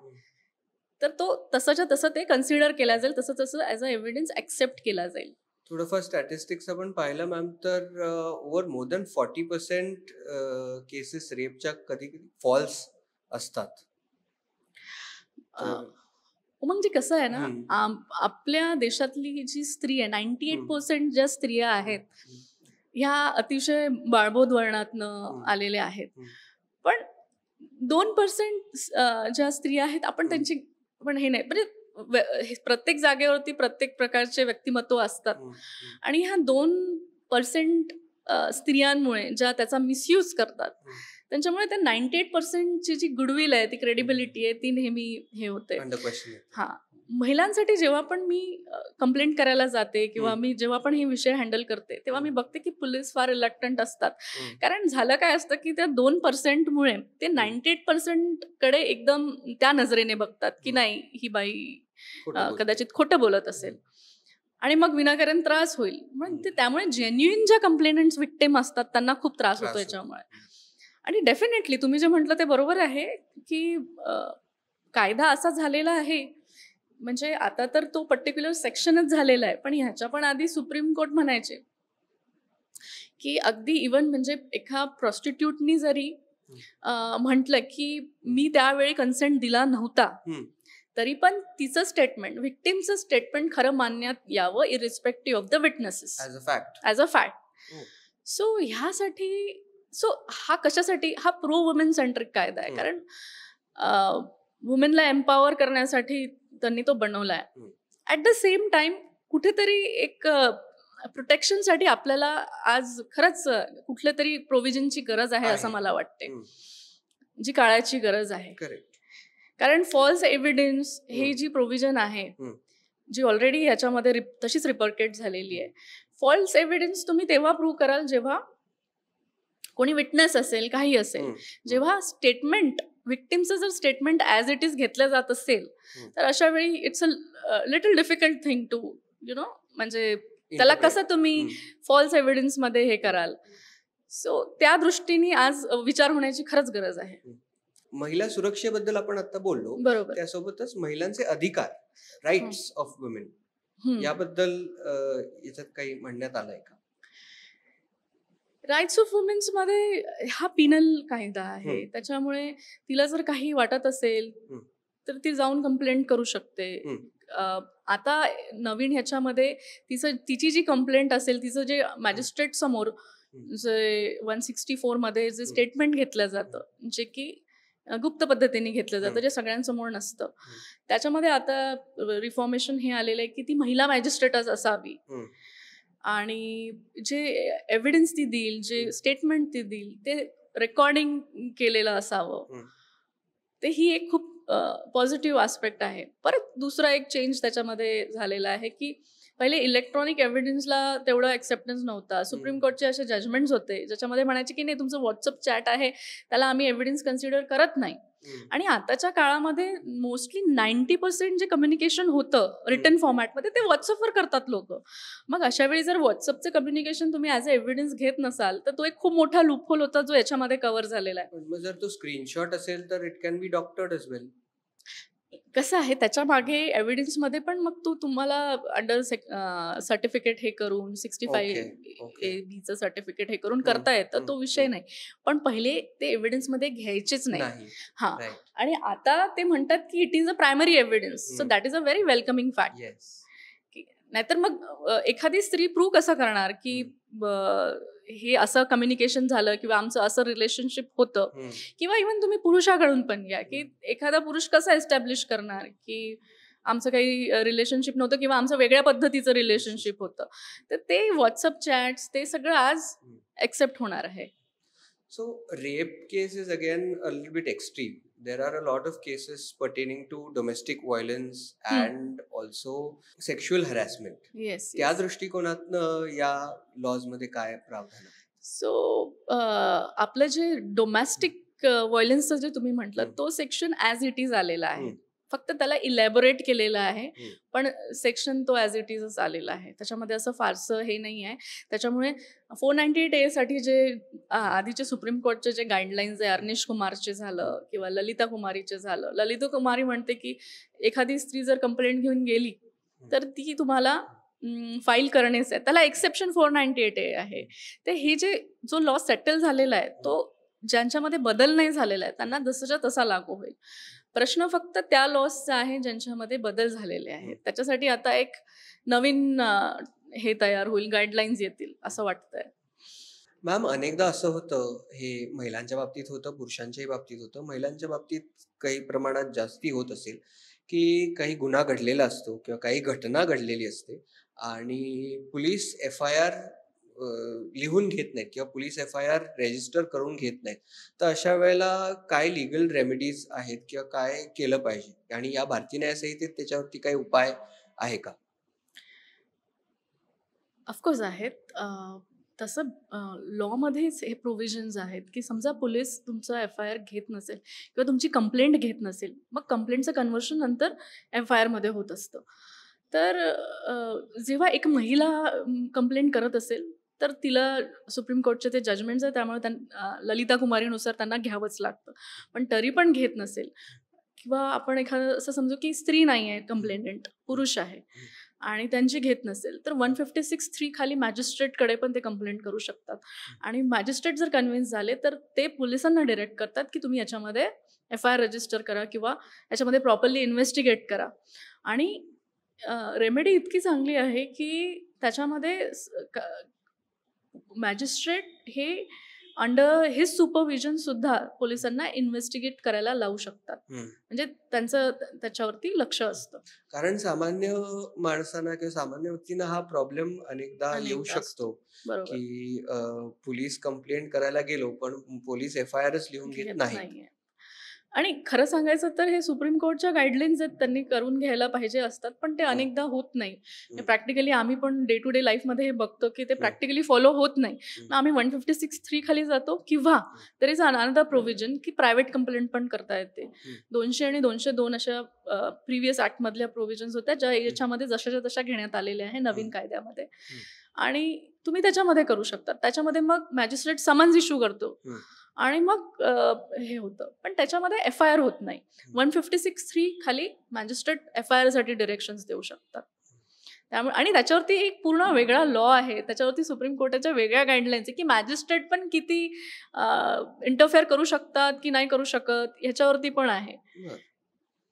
Speaker 1: तर तो तसंच्या तसं ते कन्सिडर केला जाईल, तसं तसं ॲज अ एव्हिडन्स ॲक्सेप्ट केला जाईल.
Speaker 2: थोडंफार स्टॅटिस्टिक्स आपण पाहिलं मॅम तर ओव्हर मोर दॅन 40% केसेस रेपच्या कधी कधी फॉल्स असतात.
Speaker 1: म्हणजे कसं आहे ना, आपल्या देशातली जी स्त्री आहे 98% ज्या स्त्रिया आहेत ह्या अतिशय बाळबोध वर्णातनं आलेल्या आहेत. पण 2% ज्या स्त्रिया आहेत आपण त्यांची पण हे नाही, म्हणजे प्रत्येक जागेवरती प्रत्येक प्रकारचे व्यक्तिमत्व असतात आणि ह्या 2% स्त्रियांमुळे ज्या त्याचा मिसयूज करतात त्यांच्यामुळे त्या 98% जी गुडविल आहे, ती क्रेडिबिलिटी आहे, ती नेहमी हे होते. हा, महिलांसाठी जेव्हा पण मी कंप्लेंट करायला जाते किंवा मी जेव्हा पण हे विषय हँडल करते तेव्हा मी बघते की पोलीस फार रिलक्टंट असतात. कारण झालं काय असतं की त्या 2%मुळे ते 98% कडे एकदम त्या नजरेने बघतात की नाही, ही बाई कदाचित खोटं बोलत असेल आणि मग विनाकारण त्रास होईल. म्हणजे त्यामुळे जेन्युइन ज्या कंप्लेनंट्स विक्टिम असतात त्यांना खूप त्रास होतो याच्यामुळे. आणि डेफिनेटली तुम्ही जे म्हटलं ते बरोबर आहे की कायदा असा झालेला आहे, म्हणजे आता तर तो पर्टिक्युलर सेक्शनच झालेला आहे, पण ह्याच्या पण आधी सुप्रीम कोर्ट म्हणायचे की अगदी इव्हन म्हणजे एका प्रॉस्टिट्यूटनी जरी म्हटलं की मी त्यावेळी कन्सेंट दिला नव्हता तरी पण तिचं स्टेटमेंट, व्हिक्टिमचं स्टेटमेंट खरं मानण्यात यावं irrespective of the witnesses as a fact. So ह्यासाठी हा कशासाठी, हा प्रो वुमेन सेंट्रिक कायदा आहे, कारण वुमेनला एम्पॉवर करण्यासाठी त्यांनी तो बनवला आहे. ॲट द सेम टाइम कुठेतरी एक प्रोटेक्शनसाठी आपल्याला आज खरंच कुठल्या तरी प्रोव्हिजनची गरज आहे असं मला वाटते, जी काळाची गरज आहे. कारण फॉल्स एव्हिडन्स हे जी प्रोव्हिजन आहे जी ऑलरेडी ह्याच्यामध्ये तशीच रिपर्केट झालेली आहे. फॉल्स एव्हिडन्स तुम्ही तेव्हा प्रूव्ह कराल जेव्हा कोणी विटनेस असेल, काही असेल, जेव्हा स्टेटमेंट विक्टिमचं जर स्टेटमेंट ॲज इट इज घेतलं जात असेल तर अशा वेळी it's a little difficult thing to म्हणजे त्याला कसं तुम्ही फॉल्स एव्हिडन्स मध्ये हे कराल. सो त्या दृष्टीने आज विचार होण्याची खरंच गरज आहे.
Speaker 2: महिला सुरक्षेबद्दल आपण आता बोललो,
Speaker 1: बरोबर,
Speaker 2: त्यासोबतच महिलांचे अधिकार, राईट्स ऑफ वुमेन, याबद्दल याच्यात काही म्हणण्यात आलंय का?
Speaker 1: राईट्स ऑफ वुमेन्स मध्ये हा पिनल कायदा आहे, त्याच्यामुळे तिला जर काही वाटत असेल तर ती जाऊन कंप्लेंट करू शकते. आता नवीन ह्याच्यामध्ये तिची जी कंप्लेंट असेल, तिचं जे मॅजिस्ट्रेट समोर जे 164 मध्ये जे स्टेटमेंट घेतलं जातं, जे की गुप्त पद्धतीने घेतलं जातं, जे सगळ्यांसमोर नसतं, त्याच्यामध्ये आता रिफॉर्मेशन हे आलेलं आहे की ती महिला मॅजिस्ट्रेटच असावी आणि जे एव्हिडन्स ती देईल, जे स्टेटमेंट ती देईल ते रेकॉर्डिंग केलेलं असावं. ते ही एक खूप पॉझिटिव्ह आस्पेक्ट आहे. परत दुसरा एक चेंज त्याच्यामध्ये झालेला आहे की पहिले इलेक्ट्रॉनिक एव्हिडन्सला तेवढं एक्सेप्टन्स नव्हता. सुप्रीम कोर्टचे असे जजमेंट्स होते ज्याच्यामध्ये म्हणायचे की नाही, तुमचं व्हॉट्सअप चॅट आहे त्याला आम्ही एव्हिडन्स कन्सिडर करत नाही. आणि आताच्या काळामध्ये मोस्टली 90% जे कम्युनिकेशन होतं रिटन फॉर्मॅटमध्ये ते व्हॉट्सअपवर करतात लोक. मग अशा वेळी जर व्हॉट्सअपचं कम्युनिकेशन तुम्ही ॲज अ एव्हिडन्स घेत नसाल तर तो एक खूप मोठा लूपहोल होता जो याच्यामध्ये कव्हर झालेला आहे.
Speaker 2: पण मग जर तो स्क्रीनशॉट असेल तर it can be doctored as well.
Speaker 1: कसं आहे त्याच्या मागे एव्हिडन्समध्ये पण मग तुम्हाला अंडर सर्टिफिकेट हे करून 65
Speaker 2: ओके.
Speaker 1: बीचं सर्टिफिकेट हे करून करता येतं, तो विषय नाही. पण पहिले ते एव्हिडन्समध्ये घ्यायचेच नाही.
Speaker 2: नाही.
Speaker 1: हां.
Speaker 2: Right.
Speaker 1: आणि आता ते म्हणतात की it is a primary evidence, so that is a very welcoming fact.
Speaker 2: Yes.
Speaker 1: नाहीतर मग एखादी स्त्री प्रूव्ह कसं करणार की हे असं कम्युनिकेशन झालं किंवा आमचं असं रिलेशनशिप होतं. किंवा इव्हन तुम्ही पुरुषाकडून पण घ्या की एखादा पुरुष कसा एस्टॅब्लिश करणार की आमचं काही रिलेशनशिप नव्हतं किंवा आमचं वेगळ्या पद्धतीचं रिलेशनशिप होतं. तर ते व्हॉट्सअप चॅट्स ते सगळं आज एक्सेप्ट होणार आहे.
Speaker 2: So rape case is again a little bit extreme. There are a lot of cases pertaining to domestic violence and also sexual harassment.
Speaker 1: Yes.
Speaker 2: त्या दृष्टिकोनातनं या लॉज मध्ये काय प्रावधान आहे?
Speaker 1: सो आपलं जे डोमेस्टिक व्हायलन्सचं जे तुम्ही म्हटलं तो सेक्शन ॲज इट इज आलेला आहे. फक्त त्याला इलॅबोरेट केलेलं आहे, पण सेक्शन तो ॲज इट इजच आलेला आहे. त्याच्यामध्ये असं फारसं हे नाही आहे. त्याच्यामुळे 498A साठी जे आधीचे सुप्रीम कोर्टचे जे गाईडलाईन्स आहे, अर्निश कुमारचे झालं किंवा ललिता कुमारीचे झालं. ललिता कुमारी म्हणते की एखादी स्त्री जर कंप्लेंट घेऊन गेली तर ती तुम्हाला फाईल करणेच आहे. त्याला एक्सेप्शन 498A आहे. ते हे जो लॉ सेटल झालेला आहे तो ज्यांच्यामध्ये बदल नाही झालेला आहे त्यांना जसाच्या तसा लागू होईल. प्रश्न फक्त त्या लॉसचा आहे ज्यांच्यामध्ये बदल झालेले आहेत. त्याच्यासाठी आता एक नवीन हे तयार होईल, गाईडलाईन्स येतील असं वाटतंय.
Speaker 2: मॅम, अनेकदा असं होतं, हे महिलांच्या बाबतीत होतं, पुरुषांच्याही बाबतीत होतं. महिलांच्या बाबतीत काही प्रमाणात जास्ती होत असेल की काही गुन्हा घडलेला असतो किंवा काही घटना घडलेली असते आणि पोलीस FIR लिहून घेत नाहीत किंवा पोलीस FIR रेजिस्टर करून घेत नाहीत. तर अशा वेळेला काय लिगल रेमेडीज आहेत किंवा काय केलं पाहिजे आणि या भारतीय न्याय संहितेत त्याच्यावरती काही उपाय आहे का?
Speaker 1: ऑफकोर्स आहेत. तसं लॉमध्येच हे प्रोव्हिजन्स आहेत की समजा पोलीस तुमचा FIR घेत नसेल किंवा तुमची कंप्लेंट घेत नसेल, मग कंप्लेंटचं कन्व्हर्शन नंतर FIR मध्ये होत असतं. तर जेव्हा एक महिला कंप्लेंट करत असेल तर तिला सुप्रीम कोर्टचे ते जजमेंट्स आहे त्यामुळे ललिता कुमारीनुसार त्यांना घ्यावंच लागतं. पण तरी पण घेत नसेल किंवा आपण एखादं असं समजू की स्त्री नाही आहे कंप्लेंटंट, पुरुष आहे आणि त्यांची घेत नसेल तर 156(3) खाली मॅजिस्ट्रेटकडे पण ते कंप्लेंट करू शकतात. आणि मॅजिस्ट्रेट जर कन्व्हिन्स झाले तर ते पोलिसांना डिरेक्ट करतात की तुम्ही याच्यामध्ये FIR रजिस्टर करा किंवा याच्यामध्ये प्रॉपरली इन्व्हेस्टिगेट करा. आणि रेमेडी इतकी चांगली आहे की त्याच्यामध्ये मॅजिस्ट्रेट हे अंडर हिज सुपरविजन सुद्धा पोलिसांना इन्व्हेस्टिगेट करायला लावू शकतात. म्हणजे त्यांचं त्याच्यावरती लक्ष असतं.
Speaker 2: कारण सामान्य माणसांना किंवा सामान्य व्यक्तींना हा प्रॉब्लेम अनेकदा येऊ शकतो की पोलीस कंप्लेंट करायला गेलो पण पोलीस FIRच लिहून घेत नाही.
Speaker 1: आणि खरं सांगायचं तर हे सुप्रीम कोर्टच्या गाईडलाईन्स आहेत, त्यांनी करून घ्यायला पाहिजे असतात, पण ते अनेकदा होत नाही. प्रॅक्टिकली आम्ही पण डे टू डे लाईफमध्ये हे बघतो की ते प्रॅक्टिकली फॉलो होत नाही. मग आम्ही 156(3) खाली जातो किंवा देयर इज अनदर प्रोव्हिजन की प्रायव्हेट कंप्लेंट पण करता येते. 200 आणि 202 अशा प्रिव्हियस ऍक्ट मधल्या प्रोव्हिजन्स होत्या ज्या याच्यामध्ये जशाच्या तशा घेण्यात आलेल्या आहे नवीन कायद्यामध्ये. आणि तुम्ही त्याच्यामध्ये करू शकता. त्याच्यामध्ये मग मॅजिस्ट्रेट समन्स इश्यू करतो आणि मग हे होतं. पण त्याच्यामध्ये FIR होत नाही. 156(3) खाली मॅजिस्ट्रेट FIR साठी डिरेक्शन्स देऊ शकतात. त्यामुळे आणि त्याच्यावरती एक पूर्ण वेगळा लॉ आहे. त्याच्यावरती सुप्रीम कोर्टाच्या वेगळ्या गाईडलाईन्स आहे की मॅजिस्ट्रेट पण किती इंटरफेअर करू शकतात की नाही करू शकत ह्याच्यावरती पण आहे.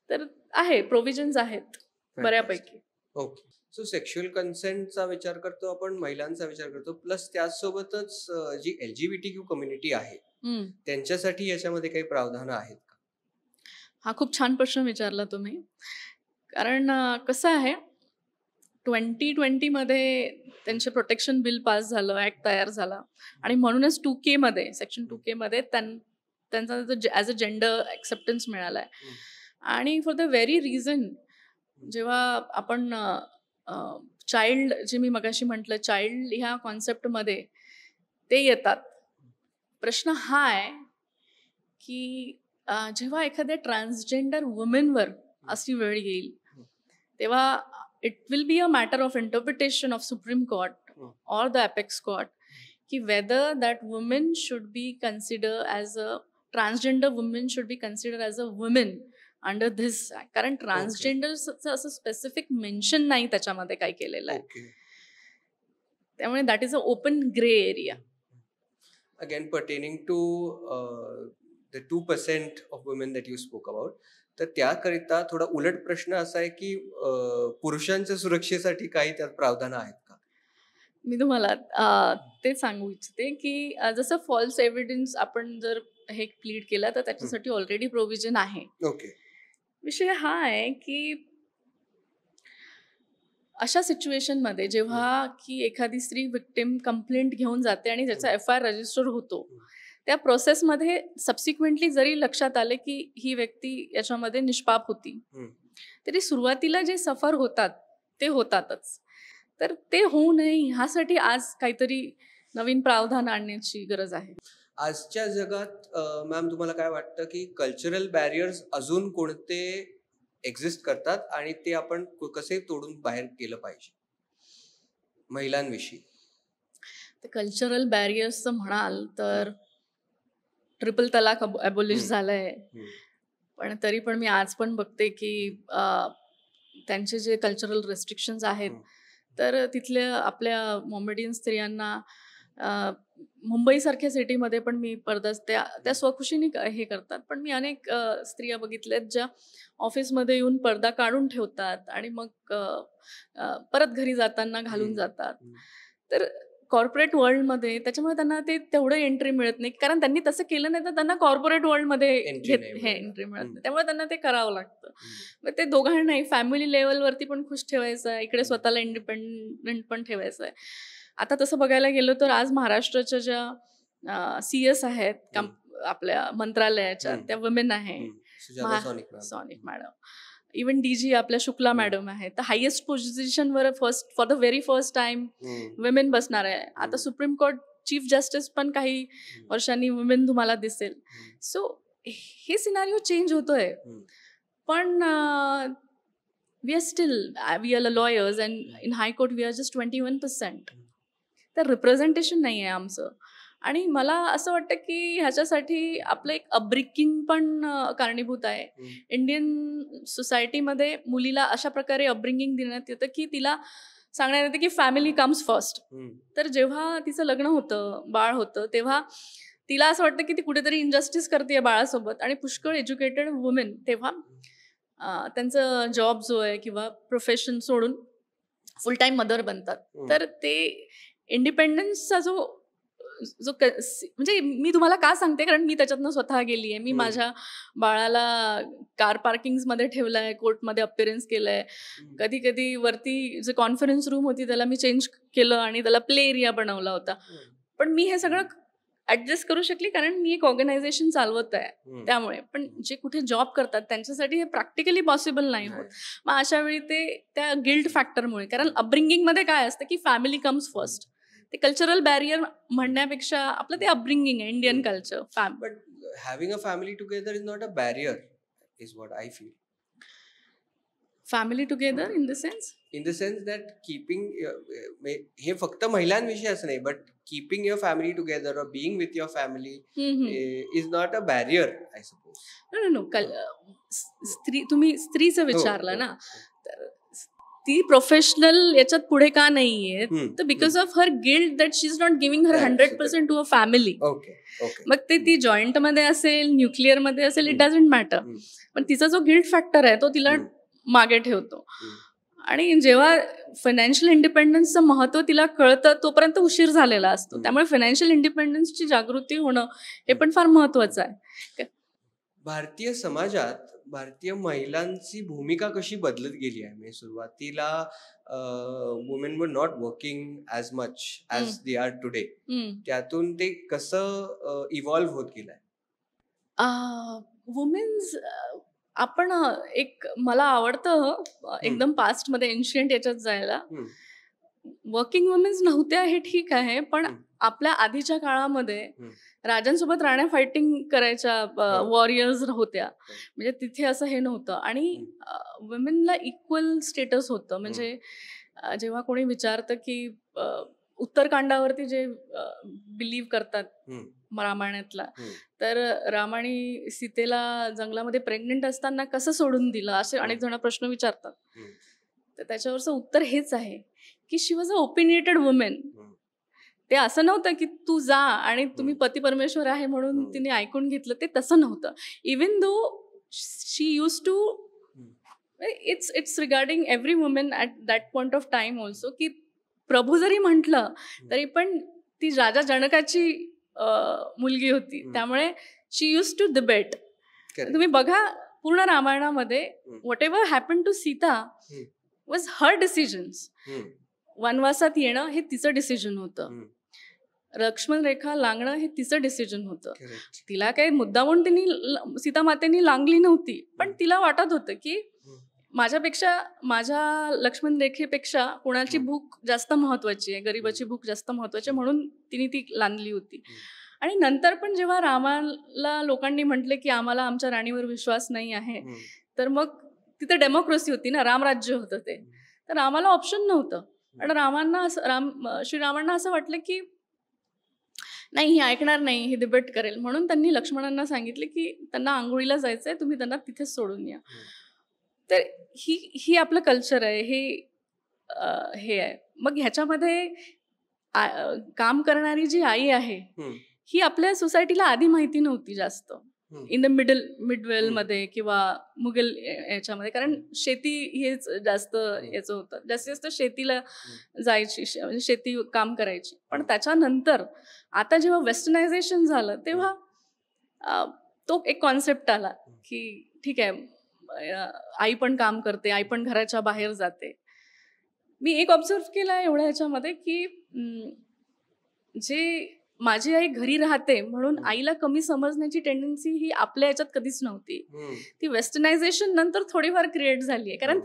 Speaker 1: तर आहे, प्रोव्हिजन्स आहेत बऱ्यापैकी.
Speaker 2: ओके. सो सेक्शुअल कन्सेंटचा विचार करतो आपण, महिलांचा विचार करतो, प्लस त्याचसोबतच जी LGBTQ कम्युनिटी आहे त्यांच्यासाठी याच्यामध्ये काही प्रावधानं आहेत का?
Speaker 1: हा खूप छान प्रश्न विचारला तुम्ही. कारण कसं आहे 2020 मध्ये त्यांचे प्रोटेक्शन बिल पास झालं, ऍक्ट तयार झाला आणि म्हणूनच 2K मध्ये सेक्शन 2K मध्ये त्यांचा ॲज अ जेंडर ॲक्सेप्टन्स मिळालाय. आणि फॉर द व्हेरी रिझन जेव्हा आपण चाइल्ड, जे मी मगाशी म्हटलं, चाइल्ड ह्या कॉन्सेप्टमध्ये ते येतात. प्रश्न हा आहे की जेव्हा एखाद्या ट्रान्सजेंडर वुमेनवर अशी वेळ येईल तेव्हा it will be a matter of interpretation of supreme court or the apex court ki whether that woman should be considered as a transgender woman should be considered as a woman under this act. कारण ट्रान्सजेंडरचं असं specific mention नाही त्याच्यामध्ये काय केलेलं आहे. त्यामुळे that is a open grey area.
Speaker 2: Again pertaining to the 2% of women that you spoke about, तर त्याकरिता थोडा उलट प्रश्न असा आहे की पुरुषांच्या सुरक्षेसाठी काही त्यात प्रावधान आहेत का?
Speaker 1: मी तुम्हाला ते सांगू इच्छिते की जसं फॉल्स एव्हिडन्स आपण जर हे प्लीड केला तर त्याच्यासाठी ऑलरेडी प्रोव्हिजन आहे.
Speaker 2: ओके.
Speaker 1: विषय हा आहे की अशा सिच्युएशनमध्ये जेव्हा की एखादी स्त्री विक्टिम कंप्लेंट घेऊन जाते आणि त्याचा FIR रजिस्टर होतो, त्या प्रोसेसमध्ये सबसिक्वेंटली जरी लक्षात आले की ही व्यक्ती याच्यामध्ये निष्पाप होती, तरी सुरुवातीला जे सफर होतात ते होतातच. तर ते होऊ नये ह्यासाठी आज काहीतरी नवीन प्रावधान आणण्याची गरज आहे.
Speaker 2: आजच्या जगात मॅम तुम्हाला काय वाटतं की कल्चरल बॅरियर्स अजून कोणते एक्झिस्ट करतात आणि ते आपण कसे तोडून बाहेर केलं पाहिजे महिलांविषयी?
Speaker 1: कल्चरल बॅरियर्सचं म्हणाल तर ट्रिपल तलाक अबोलिश झालंय, पण तरी पण मी आज पण बघते की त्यांचे जे कल्चरल रेस्ट्रिक्शन्स आहेत तर तिथल्या आपल्या मोमेडियन स्त्रियांना मुंबईसारख्या सिटीमध्ये पण मी पडदा त्या स्वखुशीने हे करतात, पण मी अनेक स्त्रिया बघितल्यात ज्या ऑफिसमध्ये येऊन पडदा काढून ठेवतात आणि मग परत घरी जाताना घालून जातात. तर कॉर्पोरेट वर्ल्डमध्ये त्याच्यामुळे त्यांना ते तेवढं एंट्री मिळत नाही, कारण त्यांनी तसं केलं नाही तर त्यांना कॉर्पोरेट वर्ल्डमध्ये एंट्री मिळत नाही, त्यामुळे त्यांना ते करावं लागतं. मग ते दोघांनाही फॅमिली लेवलवरती पण खुश ठेवायचं आहे, इकडे स्वतःला इंडिपेंडंट पण ठेवायचं आहे. आता तसं बघायला गेलो तर आज महाराष्ट्राच्या ज्या CS आहेत आपल्या मंत्रालयाच्या त्या वुमेन आहे, सॉनिक मॅडम. इवन DG आपल्या शुक्ला मॅडम आहेत. तर हायेस्ट पोझिशनवर for the very first time women बसणार आहे. आता सुप्रीम कोर्ट चीफ जस्टिस पण काही वर्षांनी वुमेन तुम्हाला दिसेल. सो हे सिनारिओ चेंज होतोय, पण we are lawyers and in high court we are just 21%. तर रिप्रेझेंटेशन नाही आहे आमचं. आणि मला असं वाटतं की ह्याच्यासाठी आपलं एक अपब्रिंगिंग पण कारणीभूत आहे. इंडियन सोसायटीमध्ये मुलीला अशा प्रकारे अपब्रिंगिंग देण्यात येतं की तिला सांगण्यात येतं की फॅमिली कम्स फर्स्ट. तर जेव्हा तिचं लग्न होतं, बाळ होतं, तेव्हा तिला असं वाटतं की ती कुठेतरी इनजस्टिस करते बाळासोबत. आणि पुष्कळ एज्युकेटेड वुमेन तेव्हा त्यांचं जॉब जो आहे किंवा प्रोफेशन सोडून फुल टाईम मदर बनतात. तर ते इंडिपेंडन्सचा जो म्हणजे मी तुम्हाला का सांगते, कारण मी त्याच्यातनं स्वतः गेली आहे. मी माझ्या बाळाला कार पार्किंगमध्ये ठेवलंय, कोर्टमध्ये अपिअरन्स केलंय, कधी कधी वरती जे कॉन्फरन्स रूम होती त्याला मी चेंज केलं आणि त्याला प्ले एरिया बनवला होता. पण मी हे सगळं ऍडजस्ट करू शकली कारण मी एक ऑर्गनायझेशन चालवत आहे त्यामुळे. पण जे कुठे जॉब करतात त्यांच्यासाठी हे प्रॅक्टिकली पॉसिबल नाही होत. मग अशा वेळी ते त्या गिल्ट फॅक्टरमुळे, कारण अपब्रिंगिंग मध्ये काय असतं की फॅमिली कम्स फर्स्ट, ते कल्चरल बॅरियर म्हणण्यापेक्षा आपलं ते अपब्रिंगिंग आहे, Indian culture.
Speaker 2: But having a family together is not a barrier is what I feel.
Speaker 1: Family together in the sense
Speaker 2: that keeping, हे फक्त महिलांविषयी असं नाही, but keeping your family together और being with your family is not a barrier I suppose.
Speaker 1: No, तुम्ही स्त्रीचं विचारलं ना, ती प्रोफेशनल याच्यात पुढे का नाहीये, तर because of her guilt that she is not giving her 100% to a family. मग ते ती जॉईंट मध्ये असेल, न्यूक्लिअर मध्ये असेल, इट डझंट मॅटर, पण तिचा जो गिल्ट फॅक्टर आहे तो तिला मागे ठेवतो. आणि जेव्हा फायनान्शियल इंडिपेंडन्सचं महत्व तिला कळतं तोपर्यंत उशीर झालेला असतो. त्यामुळे फायनान्शियल इंडिपेंडन्सची जागृती होणं हे पण फार महत्वाचं आहे.
Speaker 2: भारतीय समाजात भारतीय महिलांची भूमिका कशी बदलत गेली आहे? म्हणजे सुरुवातीला women were not working as much as they are today, त्यातून ते कसं इव्हॉल्व्ह होत गेलंय?
Speaker 1: वुमेन्स आपण एक मला आवडतं एकदम पास्ट मध्ये एन्शियंट याच्यात जायला. वर्किंग वुमेन्स नव्हत्या हे ठीक आहे, पण आपल्या आधीच्या काळामध्ये राजांसोबत राण्या फायटिंग करायच्या, वॉरियर्स होत्या. म्हणजे तिथे असं हे नव्हतं आणि वुमेनला इक्वल स्टेटस होतं. म्हणजे जेव्हा कोणी विचारतं की उत्तरकांडावरती जे बिलीव्ह करतात रामायणातला, तर राम आणि सीतेला जंगलामध्ये प्रेग्नेंट असताना कसं सोडून दिलं असे अनेक जण प्रश्न विचारतात. तर त्याच्यावरचं उत्तर हेच आहे की she was a opinionated women. ते असं नव्हतं की तू जा आणि तुम्ही पती परमेश्वर आहे म्हणून तिने ऐकून घेतलं, ते तसं नव्हतं. Even though she use to, it's regarding every women at that point of time also, की प्रभू जरी म्हटलं तरी पण ती राजा जनकाची मुलगी होती, त्यामुळे शी यूज टू डिबेट. तुम्ही बघा पूर्ण रामायणामध्ये whatever happen to Sita was her decisions. वनवासात येणं हे तिचं डिसिजन होतं, लक्ष्मण रेखा लांगणं हे तिचं डिसिजन होतं. तिला काही मुद्दामून तिने सीता मातेनी लांगली नव्हती, पण तिला वाटत होतं की माझ्या लक्ष्मण रेखेपेक्षा कोणाची भूक जास्त महत्वाची आहे, गरीबाची भूक जास्त महत्वाची आहे, म्हणून तिने ती लांदली होती. आणि नंतर पण जेव्हा रामाला लोकांनी म्हटले की आम्हाला आमच्या राणीवर विश्वास नाही आहे, तर मग तिथे डेमोक्रेसी होती ना, रामराज्य होतं ते, तर रामाला ऑप्शन नव्हतं. आणि श्रीरामांना असं वाटलं की नाही, ही ऐकणार नाही, ही डिबेट करेल, म्हणून त्यांनी लक्ष्मणांना सांगितले की त्यांना आंघोळीला जायचंय, तुम्ही त्यांना तिथेच सोडून या. तर ही आपलं कल्चर आहे, हे आहे. मग ह्याच्यामध्ये काम करणारी जी आई आहे ही आपल्या सोसायटीला आधी माहिती नव्हती जास्त, इन द मिडवेल मध्ये किंवा मुघल याच्यामध्ये, कारण शेती हेच जास्त याचं होतं, जास्तीत जास्त शेतीला जायची, म्हणजे शेती काम करायची. पण त्याच्यानंतर आता जेव्हा वेस्टर्नायझेशन झालं तेव्हा तो एक कॉन्सेप्ट आला की ठीक आहे, आई पण काम करते, आई पण घराच्या बाहेर जाते. मी एक ऑब्झर्व केला एवढ्या ह्याच्यामध्ये की जे माझी आई घरी राहते म्हणून आईला कमी समजण्याची टेंडन्सी ही आपल्या याच्यात कधीच नव्हती. ती वेस्टर्नायझेशन नंतर थोडीफार क्रिएट झाली आहे, कारण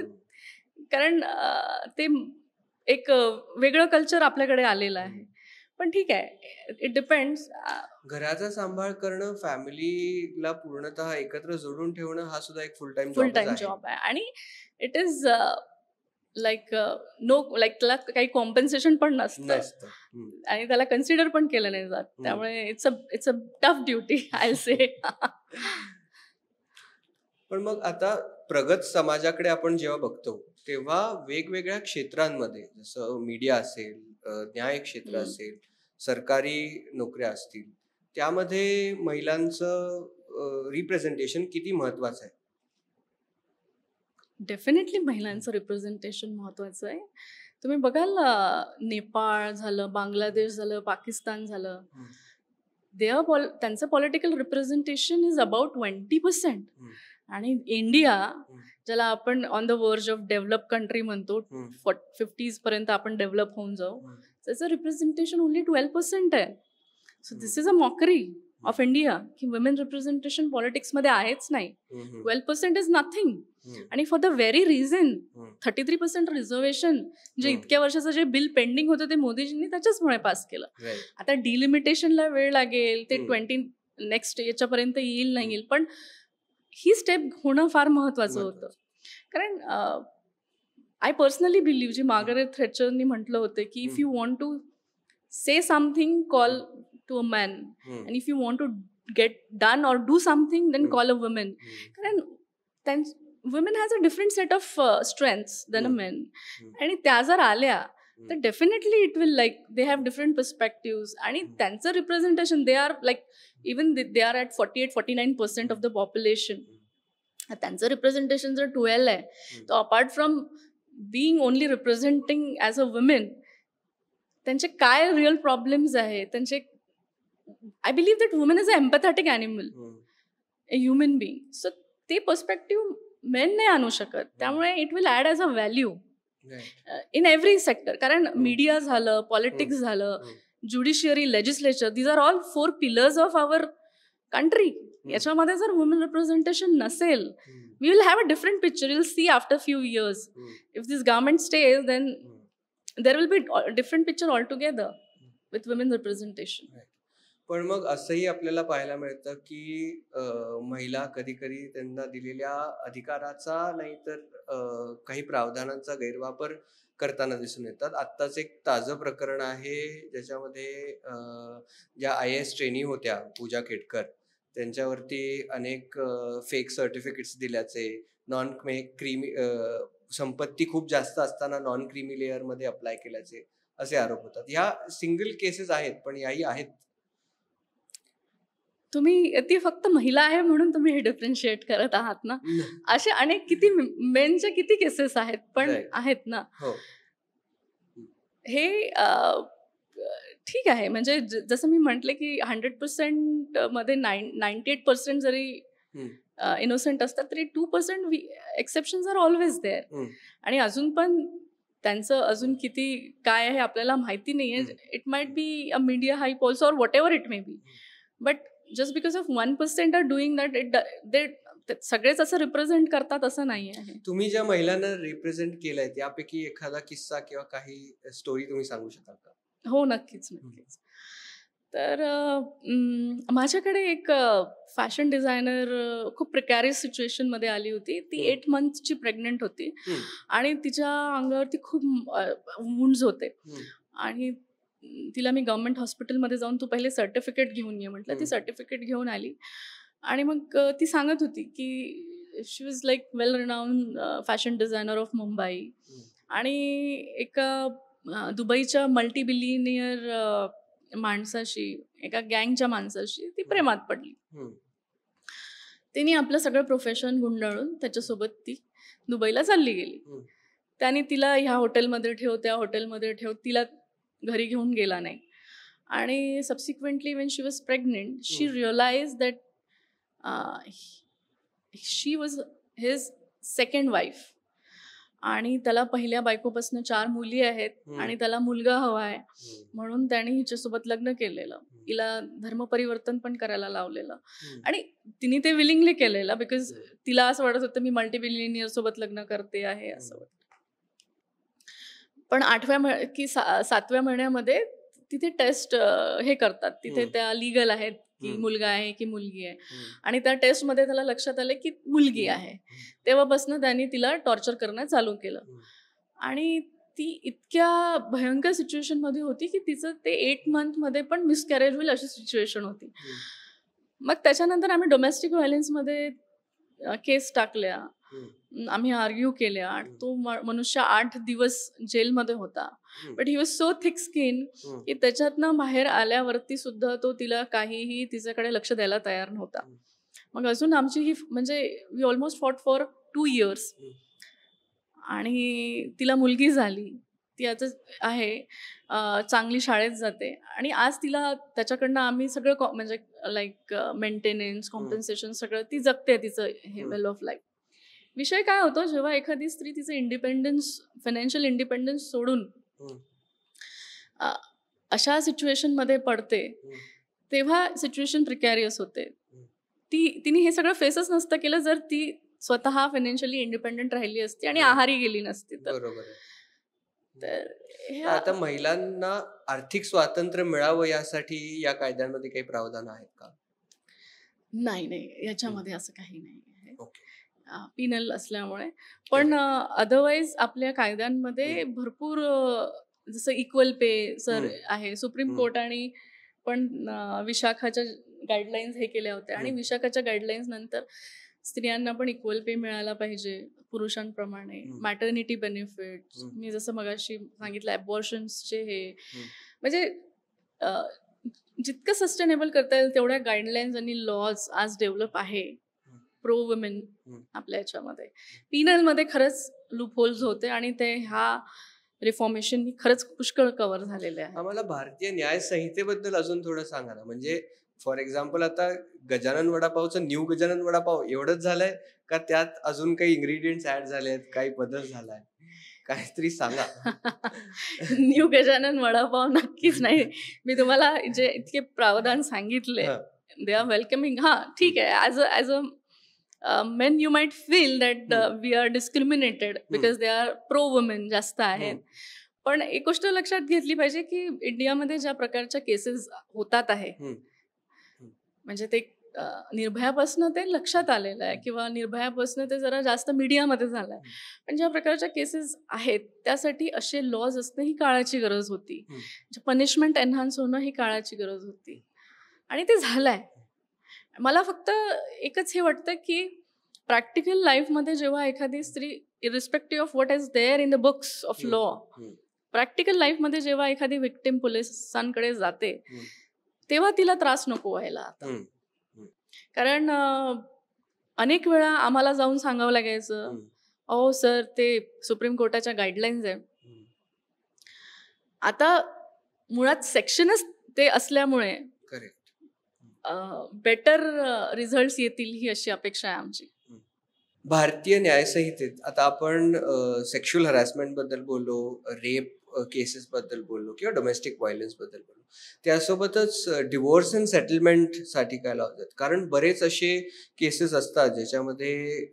Speaker 1: ते एक वेगळं कल्चर आपल्याकडे आलेलं आहे. पण ठीक आहे, इट डिपेंड्स.
Speaker 2: घराचा सांभाळ करणं, फॅमिलीला पूर्णतः एकत्र जोडून ठेवणं हा सुद्धा एक फुल टाइम
Speaker 1: जॉब आहे. आणि इट इज त्याला काही कॉम्पेन्सेशन पण नसतं आणि त्याला कन्सिडर पण केलं नाही जात. त्यामुळे it's a tough duty, I say.
Speaker 2: पण मग आता प्रगत समाजाकडे आपण जेव्हा बघतो तेव्हा वेगवेगळ्या क्षेत्रांमध्ये, जसं मीडिया असेल, न्याय क्षेत्र असेल, सरकारी नोकऱ्या असतील, त्यामध्ये महिलांचं रिप्रेझेंटेशन किती महत्वाचं आहे?
Speaker 1: डेफिनेटली महिलांचं रिप्रेझेंटेशन महत्वाचं आहे. तुम्ही बघाल नेपाळ झालं, बांगलादेश झालं, पाकिस्तान झालं, त्यांचं पॉलिटिकल रिप्रेझेंटेशन इज अबाउट 20%. आणि इंडिया, ज्याला आपण ऑन द वर्ज ऑफ डेव्हलप कंट्री म्हणतो, 50s पर्यंत आपण डेव्हलप होऊन जाऊ, त्याचं रिप्रेझेंटेशन ओन्ली 12% आहे. So this is a mockery of India की वुमेन रिप्रेझेंटेशन पॉलिटिक्स मध्ये आहेच नाही. 12% इज नथिंग. आणि for the very reason 33% reservation, जे इतक्या वर्षाचं जे बिल पेंडिंग होतं ते मोदीजींनी त्याच्याचमुळे पास केलं. आता डिलिमिटेशनला वेळ लागेल, ते 20 नेक्स्ट याच्यापर्यंत येईल नाही येईल, पण ही स्टेप होणं फार महत्वाचं होतं. कारण आय पर्सनली बिलीव्ह, जी मार्गरेट थॅचरनी म्हटलं होतं की if you want to say something, call to a man, and if you want to get done और do something, then call a women. कारण women has a different set of strengths than a men. आणि त्या जर आल्या तर definitely it will they have different perspectives. आणि त्यांचं representation, they are even they are at 48-49% of the population. त्यांचं representation जर 12 आहे, तर apart from being only representing as a women, त्यांचे काय रिअल प्रॉब्लेम्स आहेत त्यांचे. I believe that women is a empathetic animal, a human being. So ते perspective men नाही आणू शकत. त्यामुळे it will add as a value in every sector. कारण मीडिया झालं, पॉलिटिक्स झालं, judiciary, legislature, these are all 4 pillars of our country. याच्यामध्ये जर वुमन रिप्रेझेंटेशन नसेल, we will have a different picture. You'll see after few years. If this government stays, then there will be a different picture altogether with women representation.
Speaker 2: पण मग असंही आपल्याला पाहायला मिळतं की महिला कधी कधी त्यांना दिलेल्या अधिकाराचा नाही तर काही प्रावधानांचा गैरवापर करताना दिसून येतात. आत्ताच एक ताजं प्रकरण आहे ज्याच्यामध्ये ज्या IAS ट्रेनी होत्या पूजा केटकर, त्यांच्यावरती अनेक फेक सर्टिफिकेट्स दिल्याचे, नॉन क्रीमी संपत्ती खूप जास्त असताना नॉन क्रीमी लेअर मध्ये अप्लाय केल्याचे असे आरोप होतात. ह्या सिंगल केसेस आहेत, पण याही आहेत.
Speaker 1: तुम्ही ती फक्त महिला आहे म्हणून तुम्ही हे डिफरन्शिएट करत आहात ना. असे अनेक किती मेनचे किती केसेस आहेत, पण आहेत ना. हे ठीक आहे. म्हणजे जसं मी म्हटले की 100% मध्ये 98% जरी इनोसेंट असतात तरी 2% एक्सेप्शन्स आर ऑलवेज देअर. आणि अजून पण त्यांचं अजून किती काय आहे आपल्याला माहिती नाहीये. It might be a media hype also और whatever it may be. But just because of 1% are doing that सगळेच असं रिप्रेझेंट करतात असं नाही आहे.
Speaker 2: तुम्ही ज्या महिलांना रिप्रेझेंट केलंय त्यापैकी एखादा किस्सा किंवा काही स्टोरी तुम्ही सांगू शकाल का?
Speaker 1: हो, नक्कीच. तर माझ्याकडे एक फॅशन डिझायनर खूप प्रिकॅरियस सिच्युएशन मध्ये आली होती. ती 8 मंथची प्रेग्नंट होती आणि तिच्या अंगावरती खूप वुंड्स होते. आणि तिला मी गव्हर्नमेंट हॉस्पिटलमध्ये जाऊन तू पहिले सर्टिफिकेट घेऊन ये म्हटलं. ती सर्टिफिकेट घेऊन आली आणि मग ती सांगत होती की she was like well renowned fashion designer of Mumbai. आणि एका दुबईच्या मल्टी बिलियनियर माणसाशी, एका गँगच्या माणसाशी ती प्रेमात पडली. तिने आपलं सगळं प्रोफेशन गुंडाळून त्याच्यासोबत ती दुबईला चालली गेली. त्याने तिला ह्या हॉटेलमध्ये ठेव, त्या हॉटेलमध्ये ठेव, तिला घरी घेऊन गेला नाही. आणि subsequently when she was pregnant she realise that she was his second wife. आणि त्याला पहिल्या बायकोपासून 4 मुली आहेत आणि त्याला मुलगा हवा आहे म्हणून त्याने हिच्यासोबत लग्न केलेलं. हिला धर्मपरिवर्तन पण करायला लावलेलं आणि तिने ते विलिंगली केलेलं बिकॉज तिला असं वाटत होतं मी मल्टीबिलियनियर सोबत लग्न करते आहे असं वाटतं. पण 7व्या महिन्यामध्ये तिथे टेस्ट हे करतात. तिथे त्या लिगल आहेत की मुलगा आहे की मुलगी आहे. आणि त्या टेस्टमध्ये त्याला लक्षात आलं की मुलगी आहे. तेव्हापासून त्यांनी तिला टॉर्चर करणं चालू केलं. आणि ती इतक्या भयंकर सिच्युएशन मध्ये होती की तिचं ते 8 मंथमध्ये पण मिसकॅरेज होईल अशी सिच्युएशन होती. मग त्याच्यानंतर आम्ही डोमेस्टिक व्हायलन्समध्ये केस टाकल्या, आम्ही आर्ग्यू केल्या. तो मनुष्य 8 दिवस जेलमध्ये होता. But he was so thick skin की त्याच्यातनं बाहेर आल्यावरती सुद्धा तो तिला काहीही तिच्याकडे लक्ष द्यायला तयार नव्हता. मग अजून आमची ही म्हणजे we almost fought for 2 years. आणि तिला मुलगी झाली. ती आता आहे चांगली शाळेत जाते. आणि आज तिला त्याच्याकडनं आम्ही सगळं म्हणजे लाईक मेंटेनन्स, कॉम्पेन्सेशन सगळं ती जगते तिचं हे वेल ऑफ लाईफ. विषय काय होतो जेव्हा एखादी स्त्री तिचं इंडिपेंडन्स, फायनान्शियल इंडिपेंडन्स सोडून अशा सिच्युएशन मध्ये पडते तेव्हा सिच्युएशन प्रिकॅरियस होते. तिने हे सगळं फेसच नसतं केलं जर ती स्वतः फायनान्शियली इंडिपेंडंट राहिली असती आणि आहारी गेली नसती तर.
Speaker 2: तर आता महिलांना आर्थिक स्वातंत्र्य मिळावं यासाठी या कायद्यांमध्ये काही प्रावधान आहेत का?
Speaker 1: नाही, याच्यामध्ये असं काही नाही आहे. पिनल असल्यामुळे. पण अदरवाईज आपल्या कायद्यांमध्ये भरपूर जसं इक्वल पे सर आहे. सुप्रीम कोर्टाने पण विशाखाच्या गाईडलाईन्स हे केल्या होत्या आणि विशाखाच्या गाईडलाईन्स नंतर स्त्रियांना पण इक्वल पे मिळायला पाहिजे पुरुषांप्रमाणे. मॅटर्निटी बेनिफिट मी जसं मगाशी सांगितलं, अबॉर्शन्सचे हे म्हणजे जितकं सस्टेनेबल करता येईल तेवढ्या गाईडलाईन्स आणि लॉज आज डेव्हलप आहे प्रो वुमेन आपल्या याच्यामध्ये. पिनलमध्ये खरंच लूप होल्स होते आणि ते ह्या रिफॉर्मेशन खरंच पुष्कळ कव्हर झालेले आहे.
Speaker 2: आम्हाला भारतीय न्याय संहितेबद्दल अजून थोडं सांगा ना. म्हणजे फॉर एक्झाम्पल आता गजानन वडापावचं न्यू गजानन वडापाव एवढंच झालंय का त्यात अजून काही इन्ग्रेडियंट्स ऍड झाले आहेत, काही बदल झालाय, काहीतरी सांगा.
Speaker 1: न्यू गजानन वडापाव नक्कीच नाही. मी तुम्हाला जे इतके प्रावधान सांगितले दे आर वेलकमिंग. हां, ठीक आहे. As a men you might feel that we are discriminated because they are pro women जास्त आहेत. पण एक गोष्ट लक्षात घेतली पाहिजे की इंडियामध्ये ज्या प्रकारच्या केसेस होतात आहे, म्हणजे ते निर्भयापासून ते लक्षात आलेलं आहे किंवा निर्भयापासून ते जरा जास्त मीडियामध्ये झालं आहे. पण ज्या प्रकारच्या केसेस आहेत त्यासाठी असे लॉज असणं ही काळाची गरज होती. पनिशमेंट एनहान्स होणं ही काळाची गरज होती आणि ते झालं आहे. मला फक्त एकच हे वाटतं की प्रॅक्टिकल लाईफमध्ये जेव्हा एखादी स्त्री irrespective of what is there in the books of law, practical लाईफमध्ये जेव्हा एखादी विक्टिम पोलिसांकडे जाते तेव्हा तिला त्रास नको व्हायला आता. कारण अनेक वेळा आम्हाला जाऊन सांगावं लागायचं, अहो सर ते सुप्रीम कोर्टाच्या गाईडलाईन्स आहे. आता मुळात सेक्शनच ते असल्यामुळे बेटर रिझल्ट्स येतील ही अशी अपेक्षा आहे आमची.
Speaker 2: भारतीय न्यायसंहितेत आता आपण सेक्शुअल हॅरॅसमेंट बद्दल बोललो, रेप केसेस बद्दल बोललो किंवा डोमेस्टिक व्हायलन्स बद्दल बोललो, त्यासोबतच डिवोर्स अँड सेटलमेंट साठी काय लावतात? कारण बरेच असे केसेस असतात ज्याच्यामध्ये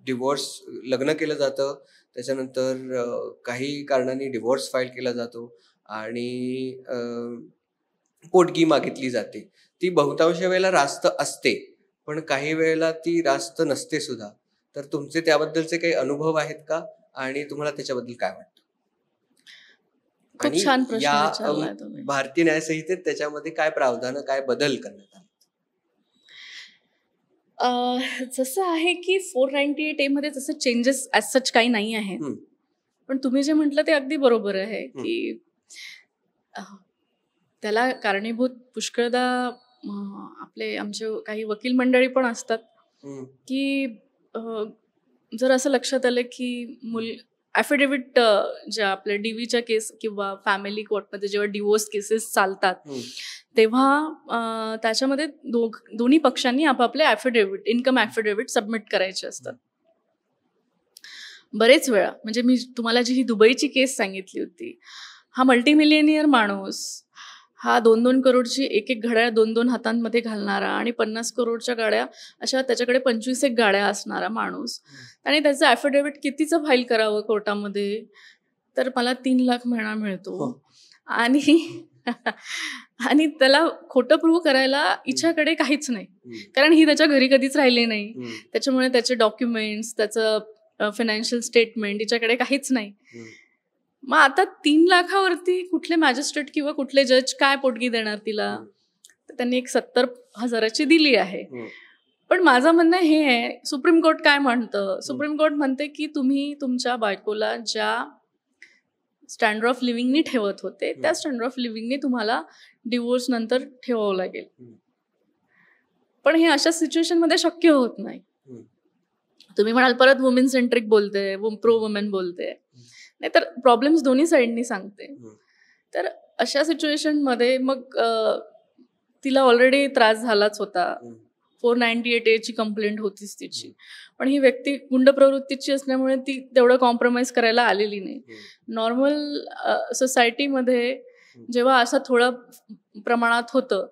Speaker 2: डिवोर्स, लग्न केलं जातं, त्याच्यानंतर काही कारणांनी डिवोर्स फाईल केला जातो आणि पोटगी मागितली जाते. ती बहुतांश वेळेला रास्त असते, पण काही वेळेला ती रास्त नसते सुद्धा. तर तुमचे त्याबद्दलचे काही अनुभव आहेत का आणि तुम्हाला त्याच्याबद्दल काय वाटतं?
Speaker 1: खूप छान प्रश्न विचारलाय तुम्ही.
Speaker 2: भारतीय न्यायसंहितेत त्याच्यामध्ये काय प्रावधान, काय बदल करण्यात आले?
Speaker 1: जसं आहे की 498A मध्ये तसं चेंजेस ॲज सच काही नाही आहे. पण तुम्ही जे म्हटलं ते अगदी बरोबर आहे की त्याला कारणीभूत पुष्कळदा आमचे काही वकील मंडळी पण असतात की जर असं लक्षात आलं की ॲफिडेव्हिट ज्या आपल्या DVच्या केस किंवा फॅमिली कोर्टमध्ये जेव्हा डिवोर्स केसेस चालतात तेव्हा त्याच्यामध्ये दोन्ही पक्षांनी आपापले ॲफिडेव्हिट, इन्कम ॲफिडेव्हिट सबमिट करायचे असतात. बरेच वेळा म्हणजे मी तुम्हाला जी ही दुबईची केस सांगितली होती, हा मल्टीमिलियनियर माणूस, हा 2-2 करोडची एक घड्याळ 2-2 हातांमध्ये घालणारा आणि 50 करोडच्या गाड्या अशा त्याच्याकडे 25 गाड्या असणारा माणूस, आणि त्याचं ॲफिडेव्हिट कितीचं फाईल करावं कोर्टामध्ये, तर मला 3 लाख महिना मिळतो. आणि त्याला खोटं प्रूव्ह करायला हिच्याकडे काहीच नाही, कारण ही त्याच्या घरी कधीच राहिली नाही. त्याच्यामुळे त्याचे डॉक्युमेंट्स, त्याचं फायनान्शियल स्टेटमेंट हिच्याकडे काहीच नाही. मग आता 3 लाखावरती कुठले मॅजिस्ट्रेट किंवा कुठले जज काय पोटगी देणार तिला? तर त्यांनी एक 70,000ची दिली आहे. पण माझं म्हणणं हे आहे, सुप्रीम कोर्ट काय म्हणतं? सुप्रीम कोर्ट म्हणते की तुम्ही तुमच्या बायकोला ज्या स्टँडर्ड ऑफ लिव्हिंगनी ठेवत होते त्या स्टँडर्ड ऑफ लिव्हिंगनी तुम्हाला डिवोर्स नंतर ठेवावं लागेल. पण हे अशा सिच्युएशनमध्ये शक्य होत नाही. तुम्ही म्हणाल परत वुमेन सेंट्रिक बोलते, प्रो वुमेन बोलते, नाही तर प्रॉब्लेम्स दोन्ही साईडनी सांगते. तर अशा सिच्युएशनमध्ये मग तिला ऑलरेडी त्रास झालाच होता. 498A ची कंप्लेंट होतीच तिची, पण ही व्यक्ती गुंड प्रवृत्तीची असल्यामुळे ती तेवढं कॉम्प्रोमाइज करायला आलेली नाही. नॉर्मल सोसायटीमध्ये जेव्हा असं थोडं प्रमाणात होतं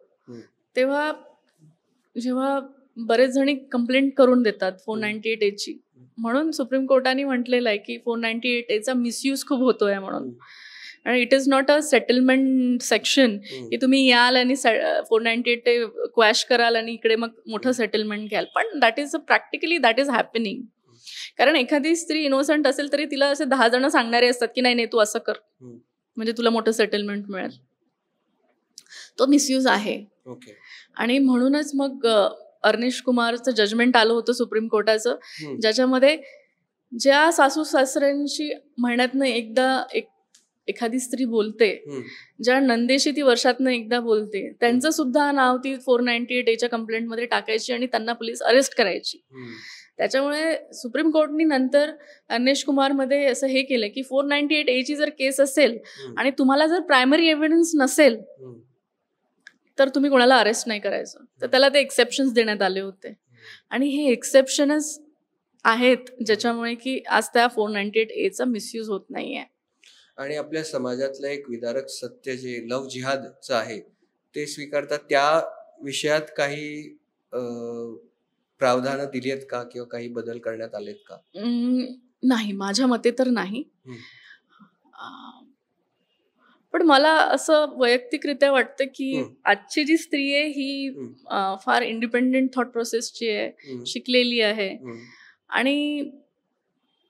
Speaker 1: तेव्हा जेव्हा बरेच जणी कंप्लेंट करून देतात 498A ची, म्हणून सुप्रीम कोर्टाने म्हटलेलं आहे की 498A चा मिसयूज खूप होतोय म्हणून. आणि it is not a settlement section की तुम्ही याल आणि 498A क्वॅश कराल आणि इकडे मग मोठं सेटलमेंट घ्याल. पण that is practically that is happening. कारण एखादी स्त्री इनोसंट असेल तरी तिला असे 10 जण सांगणारे असतात की नाही नाही तू असं कर म्हणजे तुला मोठं सेटलमेंट मिळेल. तो मिसयूज आहे. आणि म्हणूनच मग अर्नेश कुमारचं जजमेंट आलं होतं सुप्रीम कोर्टाचं, ज्याच्यामध्ये ज्या सासू सासऱ्यांशी महिन्यातनं एकदा एखादी स्त्री बोलते, ज्या नंदेशी ती वर्षातनं एकदा बोलते, त्यांचं सुद्धा नाव ती 498A च्या कंप्लेंटमध्ये टाकायची आणि त्यांना पोलीस अरेस्ट करायची. त्याच्यामुळे सुप्रीम कोर्टनी नंतर अर्नेश कुमारमध्ये असं हे केलं की 498A ची जर केस असेल आणि तुम्हाला जर प्रायमरी एव्हिडन्स नसेल तर तुम्ही कोणाला अरेस्ट नाही करायचं. तर त्याला ते एक्सेप्शन्स देण्यात आले होते आणि हे एक्सेप्शनच आहेत ज्याच्यामुळे की आज त्या 498A चा मिसयूज होत नाहीये.
Speaker 2: आणि आपल्या समाजातलं एक विदारक सत्य जे लव्ह जिहादचं आहे ते स्वीकारतात, त्या विषयात काही प्रावधानं दिली आहेत का किंवा काही बदल करण्यात आलेत का?
Speaker 1: नाही, माझ्या मते तर नाही.
Speaker 2: हं.
Speaker 1: अ, पण मला असं वैयक्तिकरित्या वाटतं, की
Speaker 2: हं.
Speaker 1: आजची जी स्त्री आहे ही
Speaker 2: हं.
Speaker 1: फार इंडिपेंडेंट थॉट प्रोसेसची आहे,
Speaker 2: हं.
Speaker 1: शिकलेली आहे
Speaker 2: हं.
Speaker 1: आणि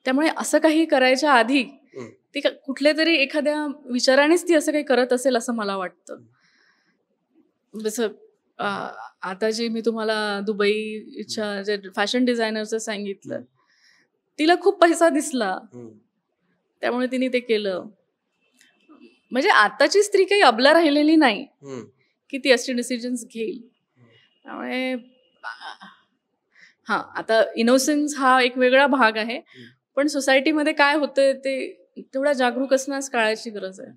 Speaker 1: त्यामुळे असं काही करायच्या आधी
Speaker 2: हं.
Speaker 1: ती कुठल्यातरी एखाद्या विचारानेच ती असं काही करत असेल असं मला वाटतं. जसं अ, आता जे मी तुम्हाला दुबईच्या जे फॅशन डिझायनरचं सांगितलं,
Speaker 2: हं.
Speaker 1: तिला खूप पैसा दिसला,
Speaker 2: हं.
Speaker 1: त्यामुळे तिने ते केलं. म्हणजे आताची स्त्री काही अबला राहिलेली नाही,
Speaker 2: हं.
Speaker 1: की ती असे डिसिजन्स घेईल. त्यामुळे हां, आता इनोसेन्स हा एक वेगळा भाग आहे.
Speaker 2: हं.
Speaker 1: पण सोसायटीमध्ये काय होतंय ते तेवढा जागरूक असण्यास काळाची गरज आहे.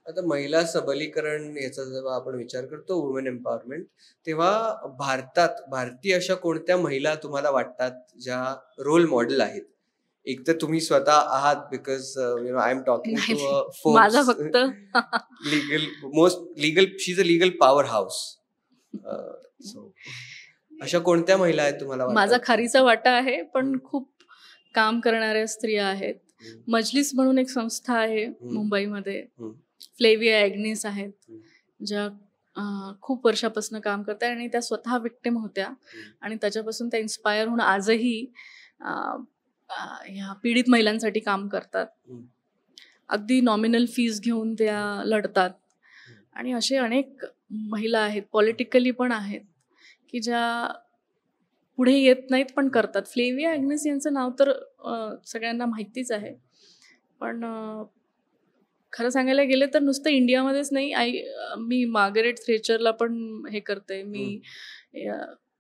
Speaker 2: आता महिला सबलीकरण याचा जेव्हा आपण विचार करतो, वुमेन एम्पॉवरमेंट, तेव्हा भारतीय अशा कोणत्या महिला तुम्हाला वाटतात ज्या रोल मॉडेल आहेत? एक तर तुम्ही स्वतः आहात, बिकॉज आय एम टॉकिंग
Speaker 1: नाही,
Speaker 2: टू
Speaker 1: नाही. माझा
Speaker 2: फोक्स
Speaker 1: फक्त
Speaker 2: she is a legal power house. अशा कोणत्या महिला आहेत तुम्हाला
Speaker 1: माझा
Speaker 2: वाटतात?
Speaker 1: खारीचा वाटा आहे, पण
Speaker 2: हं.
Speaker 1: खूप काम करणाऱ्या स्त्रिया आहेत.
Speaker 2: हं.
Speaker 1: मजलिस म्हणून एक संस्था आहे
Speaker 2: हं.
Speaker 1: मुंबईमध्ये.
Speaker 2: हं.
Speaker 1: फ्लेविया ॲग्निस आहेत,
Speaker 2: हं.
Speaker 1: ज्या खूप वर्षापासून काम करतात आणि त्या स्वतः विक्टिम होत्या
Speaker 2: हं.
Speaker 1: आणि त्याच्यापासून त्या इन्स्पायर होऊन आजही अ, अ, ह्या पीडित महिलांसाठी काम करतात.
Speaker 2: हं.
Speaker 1: अगदी नॉमिनल फीज घेऊन त्या लढतात
Speaker 2: हं.
Speaker 1: आणि असे अनेक महिला आहेत, पॉलिटिकली पण आहेत, की ज्या पुढे येत नाहीत पण करतात. फ्लेविया ॲग्निस यांचं नाव तर सगळ्यांना माहितीच आहे. पण खरं सांगायला गेलं तर नुसतं इंडियामध्येच नाही, मी मार्गरेट थ्रेचरला पण हे करते. मी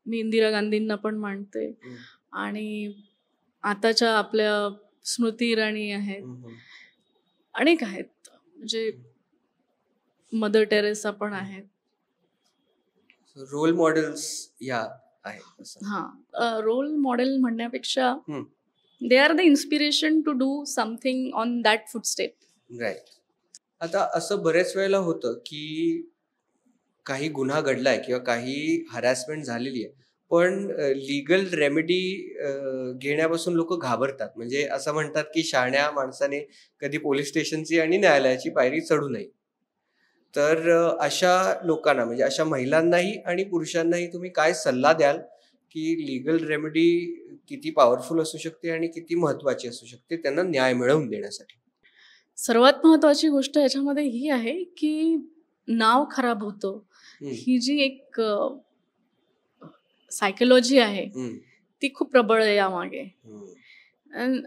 Speaker 1: इंदिरा गांधींना पण मानते
Speaker 2: हं.
Speaker 1: आणि आताच्या आपल्या स्मृती इराणी आहेत.
Speaker 2: हं.
Speaker 1: अनेक आहेत. म्हणजे मदर टेरेसा पण आहेत.
Speaker 2: रोल मॉडेल्स या आहेत असं.
Speaker 1: रोल मॉडेल म्हणण्यापेक्षा
Speaker 2: हं.
Speaker 1: They are the inspiration to do something on that footstep.
Speaker 2: Right. आता असं बऱ्याच वेळेला होतं की काही गुन्हा घडलाय किंवा काही हॅरॅसमेंट झालेली आहे, पण लीगल रेमेडी घेण्यापासून लोक घाबरतात. म्हणजे असं म्हणतात की शहाण्या माणसाने कधी पोलीस स्टेशनची आणि न्यायालयाची पायरी चढू नये. तर अशा लोकांना, म्हणजे अशा महिलांनाही आणि पुरुषांनाही तुम्ही काय सल्ला द्याल की लीगल रेमेडी किती पॉवरफुल असू शकते आणि किती महत्वाची असू शकते त्यांना न्याय मिळवून देण्यासाठी?
Speaker 1: सर्वात महत्त्वाची गोष्ट याच्यामध्ये ही आहे की नाव खराब होतं.
Speaker 2: हं.
Speaker 1: ही जी एक सायकोलॉजी आहे
Speaker 2: हं.
Speaker 1: ती खूप प्रबळ आहे यामागे.
Speaker 2: हं.
Speaker 1: अन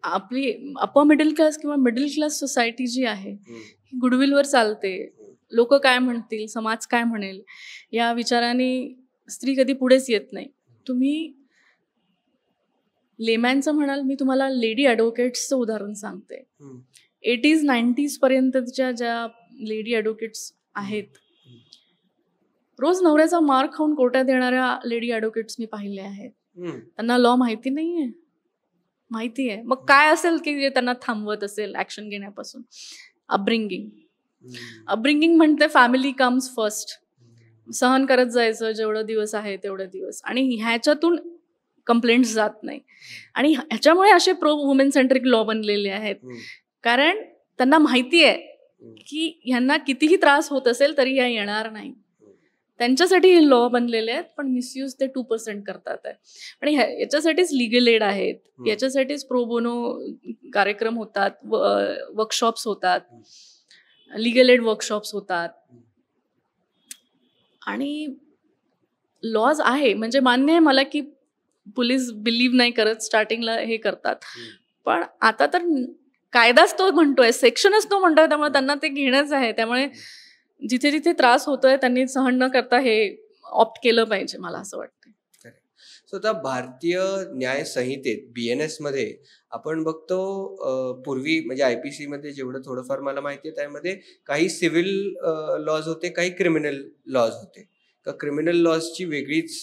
Speaker 1: आपली अपर मिडल क्लास किंवा मिडल क्लास सोसायटी जी आहे
Speaker 2: हं.
Speaker 1: ही गुडविलवर चालते.
Speaker 2: हं.
Speaker 1: लोक काय म्हणतील, समाज काय म्हणेल या विचाराने स्त्री कधी पुढेच येत नाही. तुम्ही लेमॅनचं म्हणाल, मी तुम्हाला लेडी ॲडव्होकेट्सचं उदाहरण सांगते.
Speaker 2: हं.
Speaker 1: 80s 90s पर्यंतच्या ज्या लेडी ॲडव्होकेट्स आहेत, रोज नवऱ्याचा मार खाऊन कोर्टात येणाऱ्या लेडी ॲडव्होकेट्स मी पाहिले आहेत.
Speaker 2: हं.
Speaker 1: त्यांना लॉ माहिती नाहीये. माहिती आहे. मग काय असेल की जे त्यांना थांबवत असेल ॲक्शन घेण्यापासून? अपब्रिंगिंग. अपब्रिंगिंग म्हणते फॅमिली कम्स फर्स्ट. सहन करत जायचं जेवढे दिवस आहे तेवढे दिवस आणि ह्याच्यातून कंप्लेंट्स जात नाही. आणि ह्याच्यामुळे असे प्रो वुमेन सेंट्रिक लॉ बनलेले आहेत. कारण त्यांना माहिती आहे की ह्यांना कितीही त्रास होत असेल तरी ह्या येणार नाही. त्यांच्यासाठी हे लॉ बनलेले आहेत, पण मिसयूज ते 2% करतात आहे. आणि याच्यासाठीच लिगल एड आहेत, याच्यासाठीच प्रो बोनो कार्यक्रम होतात, वर्कशॉप्स होतात, लिगल एड वर्कशॉप्स होतात. आणि लॉज आहे, म्हणजे मान्य आहे मला की पोलीस बिलीव्ह नाही करत, स्टार्टिंगला हे करतात. पण आता तर कायदाच तो म्हणतोय, सेक्शनच तो म्हणतोय, त्यामुळे त्यांना ते घेणंच आहे. त्यामुळे जिथे जिथे त्रास होतोय त्यांनी सहन न करता हे ऑप्ट केलं पाहिजे, मला असं वाटतं.
Speaker 2: सो आता भारतीय न्याय संहितेत BNS मध्ये आपण बघतो, पूर्वी म्हणजे IPC मध्ये जेवढं थोडंफार मला माहिती आहे त्यामध्ये काही सिव्हिल लॉज होते, काही क्रिमिनल लॉज होते. का क्रिमिनल लॉजची वेगळीच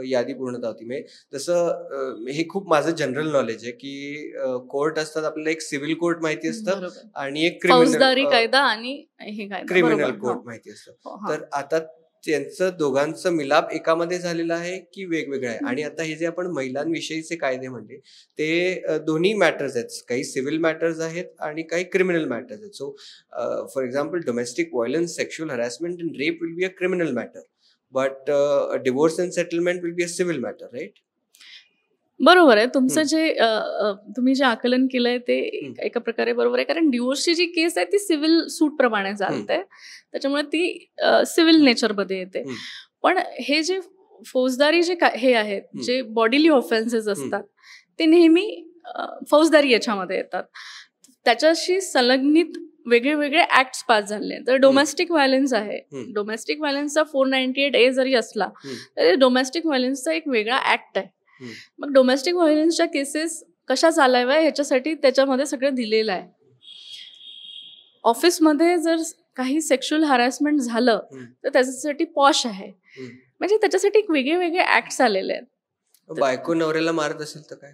Speaker 2: यादी पूर्णता होती. म्हणजे जसं हे खूप माझं जनरल नॉलेज आहे की कोर्ट असतात, आपल्याला एक सिव्हिल कोर्ट माहिती असतं आणि एक
Speaker 1: फौजदारी कायदा आणि हे कायदा,
Speaker 2: क्रिमिनल कोर्ट माहिती असतं. तर आता त्यांचं दोघांचं मिलाप एकामध्ये झालेला आहे की वेगवेगळं आहे? आणि आता हे जे आपण महिलांविषयीचे कायदे म्हणले ते दोन्ही मॅटर्स आहेत. काही सिव्हिल मॅटर्स आहेत आणि काही क्रिमिनल मॅटर्स आहेत. So for example domestic violence, sexual harassment and rape will be a criminal matter, but divorce and settlement will be a civil matter, right?
Speaker 1: बरोबर आहे तुमचं जे तुम्ही जे आकलन केलंय ते एका प्रकारे बरोबर आहे, कारण डिवोर्सची जी केस आहे ती सिव्हिल सूट प्रमाणे चालते, त्याच्यामुळे ती सिव्हिल नेचरमध्ये येते. पण हे जे फौजदारी जे हे आहेत, जे बॉडीली ऑफेन्सेस असतात ते नेहमी फौजदारी याच्यामध्ये येतात. त्याच्याशी संलग्नित वेगळे वेगळे ऍक्ट्स पास झाले. तर डोमेस्टिक व्हायलन्स आहे, डोमेस्टिक व्हायलन्सचा 498A जरी असला तरी डोमेस्टिक व्हायलन्सचा एक वेगळा ऍक्ट आहे. मग डोमेस्टिक व्हायलन्सच्या केसेस कशा चालाव्या ह्याच्यासाठी त्याच्यामध्ये सगळं दिलेलं आहे. ऑफिसमध्ये जर काही सेक्शुअल हॅरॅसमेंट झालं तर त्याच्यासाठी पॉश आहे, म्हणजे त्याच्यासाठी वेगळे वेगळे ऍक्ट्स आलेले आहेत.
Speaker 2: बायको नवऱ्याला मारत असेल तर काय?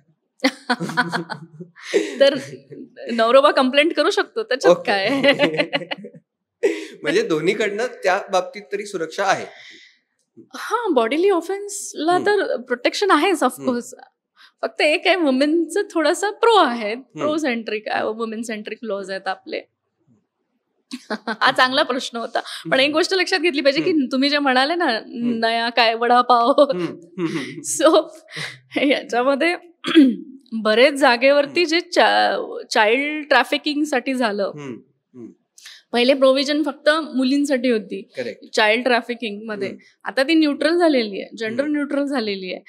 Speaker 1: तर नवरोबा कंप्लेंट करू शकतो, त्याच्यात काय.
Speaker 2: म्हणजे दोन्हीकडनं त्या बाबतीत तरी सुरक्षा आहे.
Speaker 1: हा, बॉडीली ऑफेन्सला तर प्रोटेक्शन आहेच ऑफकोर्स. फक्त एक आहे, वुमेनचं थोडंसं प्रो आहे, pro centric women centric laws आहेत आपले. हा चांगला प्रश्न होता, पण एक गोष्ट लक्षात घेतली पाहिजे की तुम्ही जे म्हणाले ना, नया काय वडापाव, सो याच्यामध्ये बरेच जागेवरती जे चाइल्ड ट्रॅफिकिंग साठी झालं, पहिले प्रोव्हिजन फक्त मुलींसाठी होती चाइल्ड ट्रॅफिकिंग मध्ये, आता ती न्यूट्रल झालेली आहे, जेंडर न्यूट्रल झालेली आहे.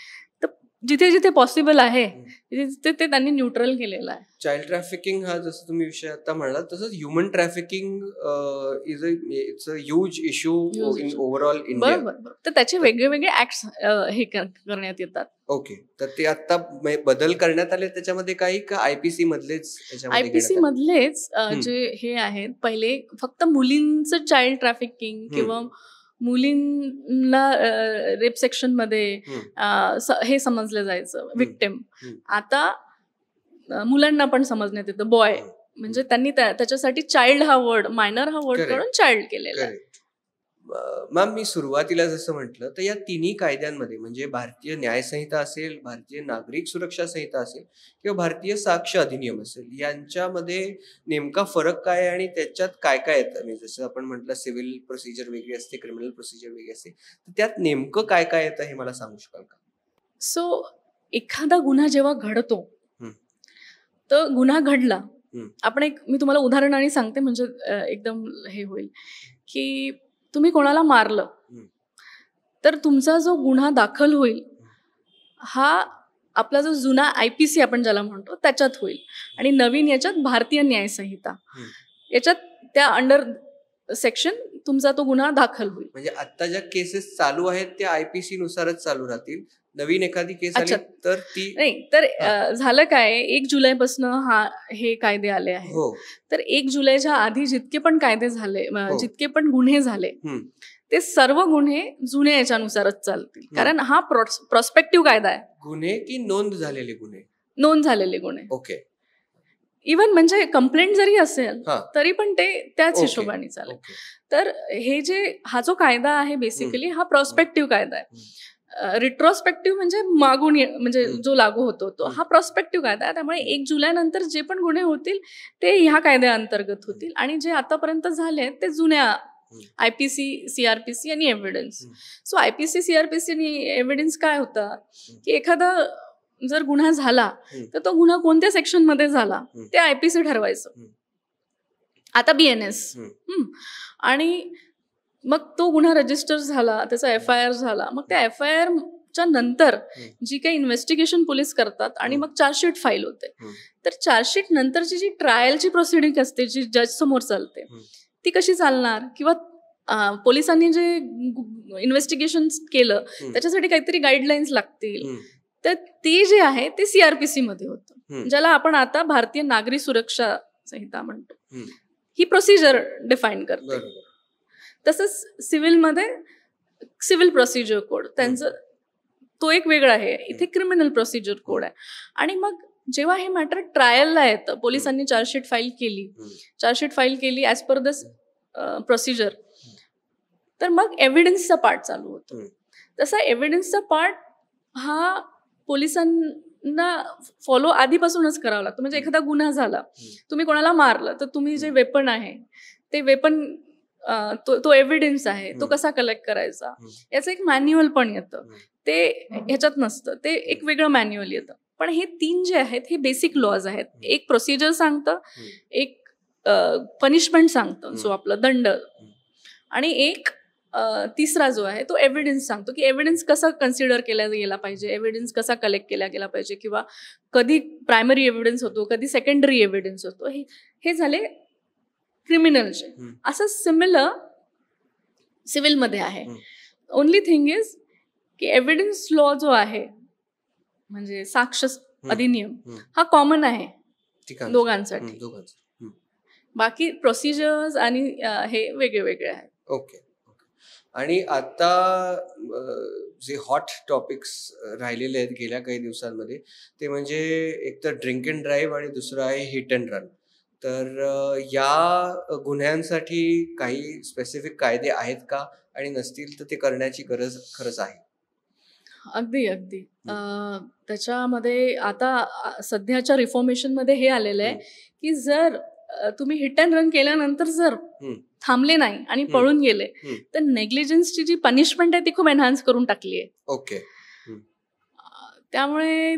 Speaker 1: तर जिथे जिथे पॉसिबल आहे तिथे ते त्यांनी न्यूट्रल केलेलं आहे.
Speaker 2: चाइल्ड ट्रॅफिकिंग हा जसं तुम्ही विषय आता म्हणला, तसंच human trafficking it's a huge issue in overall India.
Speaker 1: बरोबर, तर त्याचे वेगळे वेगळे ऍक्ट्स हे करण्यात येतात.
Speaker 2: ओके, तर ते आता बदल करण्यात आले त्याच्यामध्ये काही का आयपीसी मधलेच?
Speaker 1: आयपीसी मधलेच जे हे आहेत, पहिले फक्त मुलींचं चाइल्ड ट्रॅफिकिंग किंवा मुलींना रेप सेक्शन मध्ये हे समजलं जायचं विक्टिम. आता मुलांना पण समजण्यात येतं बॉय, म्हणजे त्यांनी त्याच्यासाठी चाइल्ड हा वर्ड, मायनर हा वर्ड काढून चाइल्ड केलेला आहे.
Speaker 2: मॅम, मी सुरुवातीला जसं म्हटलं, तर या तिन्ही कायद्यांमध्ये म्हणजे भारतीय न्यायसंहिता असेल, भारतीय नागरिक सुरक्षा संहिता असेल किंवा भारतीय साक्ष अधिनियम असेल, यांच्यामध्ये नेमका फरक काय आणि त्याच्यात काय काय येतं? म्हणजे जसं आपण म्हटलं सिव्हिल प्रोसिजर वेगळी असते, क्रिमिनल प्रोसिजर वेगळी असते, तर त्यात नेमकं काय काय येतं हे मला सांगू शकाल का?
Speaker 1: सो एखादा गुन्हा जेव्हा घडतो, तर गुन्हा घडला, आपण मी तुम्हाला उदाहरण आणि सांगते म्हणजे एकदम हे होईल की तुम्ही कोणाला मारलं तर तुमचा जो गुन्हा दाखल होईल हा आपला जो जुना आयपीसी आपण ज्याला म्हणतो त्याच्यात होईल, आणि नवीन याच्यात भारतीय न्यायसंहिता याच्यात त्या अंडर सेक्शन तुमचा तो गुन्हा दाखल होईल.
Speaker 2: म्हणजे आता ज्या केसेस चालू आहेत त्या आयपीसी नुसारच चालू राहतील. नवीन एखादी केस आली तर ती
Speaker 1: नाही. तर झालं काय, 1 जुलैपासून हे कायदे आले आहेत. तर 1 जुलैच्या आधी जितके पण कायदे झाले, जितके पण गुन्हे झाले, ते सर्व गुन्हे जुन्या याच्यानुसारच चालतील, कारण हा प्रॉस्पेक्टिव्ह कायदा आहे.
Speaker 2: गुन्हे की नोंद झालेले गुन्हे?
Speaker 1: नोंद झालेले गुन्हे.
Speaker 2: ओके.
Speaker 1: इव्हन म्हणजे कंप्लेंट जरी असेल तरी पण ते त्याच हिशोबाने चालेल. तर हे जे हा जो कायदा आहे बेसिकली हा प्रॉस्पेक्टिव्ह कायदा आहे. रिट्रोस्पेक्टिव्ह म्हणजे मागून म्हणजे जो लागू होतो तो हा प्रॉस्पेक्टिव्ह कायदा आहे. त्यामुळे 1 जुलै नंतर जे पण गुन्हे होतील ते ह्या कायद्याअंतर्गत होतील, आणि जे आतापर्यंत झाले ते जुन्या आयपीसी, सीआरपीसी आणि एव्हिडन्स. सो आयपीसी, सीआरपीसी आणि एव्हिडन्स काय होता की एखादा जर गुन्हा झाला तर तो गुन्हा कोणत्या सेक्शन मध्ये झाला ते आयपीसी ठरवायचं, आता बीएनएस. आणि मग तो गुन्हा रजिस्टर झाला, त्याचा FIR झाला, मग त्या FIR च्या नंतर जी काही इन्व्हेस्टिगेशन पोलीस करतात आणि मग चार्जशीट फाईल होते. तर चार्जशीट नंतरची जी ट्रायलची प्रोसिडिंग असते जी जज समोर चालते ती कशी चालणार, किंवा पोलिसांनी जे इन्व्हेस्टिगेशन केलं त्याच्यासाठी काहीतरी गाईडलाईन्स लागतील, तर ते जे आहे ते सीआरपीसी मध्ये होतं, ज्याला आपण आता भारतीय नागरी सुरक्षा संहिता म्हणतो. ही प्रोसिजर डिफाईन करते. तसंच सिव्हिलमध्ये सिव्हिल प्रोसिजर कोड त्यांचं तो एक वेगळा आहे, इथे क्रिमिनल प्रोसिजर कोड आहे. आणि मग जेव्हा हे मॅटर ट्रायलला येतं, पोलिसांनी चार्जशीट फाईल केली ॲज पर द प्रोसिजर, तर मग एव्हिडन्सचा पार्ट चालू होतो.
Speaker 2: हम्म.
Speaker 1: तसा एव्हिडन्सचा पार्ट हा पोलिसांना फॉलो आधीपासूनच करावा लागतो. म्हणजे एखादा गुन्हा झाला, तुम्ही कोणाला मारलं, तर तुम्ही जे वेपन आहे ते वेपन तो एव्हिडन्स आहे, तो कसा कलेक्ट करायचा याचं एक मॅन्युअल पण येतं. ते ह्याच्यात नसतं, ते एक वेगळं मॅन्युअल येतं. पण हे 3 जे आहेत हे बेसिक लॉज आहेत. एक प्रोसिजर सांगतं, एक पनिशमेंट सांगतं, जो आपला दंड, आणि एक तिसरा जो आहे तो एव्हिडन्स सांगतो की एव्हिडन्स कसा कन्सिडर केला गेला पाहिजे, एव्हिडन्स कसा कलेक्ट केला गेला पाहिजे, किंवा कधी प्रायमरी एव्हिडन्स होतो, कधी सेकंडरी एव्हिडन्स होतो. हे झाले क्रिमिनलचे. असं सिमिलर सिव्हिलमध्ये आहे. ओनली थिंग इज की एव्हिडन्स लॉ जो आहे, म्हणजे साक्ष अधिनियम, हा कॉमन आहे दोघांसाठी. बाकी प्रोसिजर्स आणि हे वेगळे वेगळे आहेत.
Speaker 2: ओके. आणि आता जे हॉट टॉपिक्स राहिलेले आहेत गेल्या काही दिवसांमध्ये, ते म्हणजे एक तर ड्रिंक अँड ड्राईव्ह आणि दुसरं आहे हिट अँड रन. तर या गुन्ह्यांसाठी काही स्पेसिफिक कायदे आहेत का, आणि नसतील तर ते करण्याची गरज खरंच आहे?
Speaker 1: अगदी अगदी. त्याच्यामध्ये आता सध्याच्या रिफॉर्मेशन मध्ये हे आलेलं आहे की जर तुम्ही हिट अँड रन केल्यानंतर जर थांबले नाही आणि पळून गेले, तर नेग्लिजन्सची जी पनिशमेंट आहे ती खूप एनहान्स करून टाकली आहे.
Speaker 2: ओके.
Speaker 1: त्यामुळे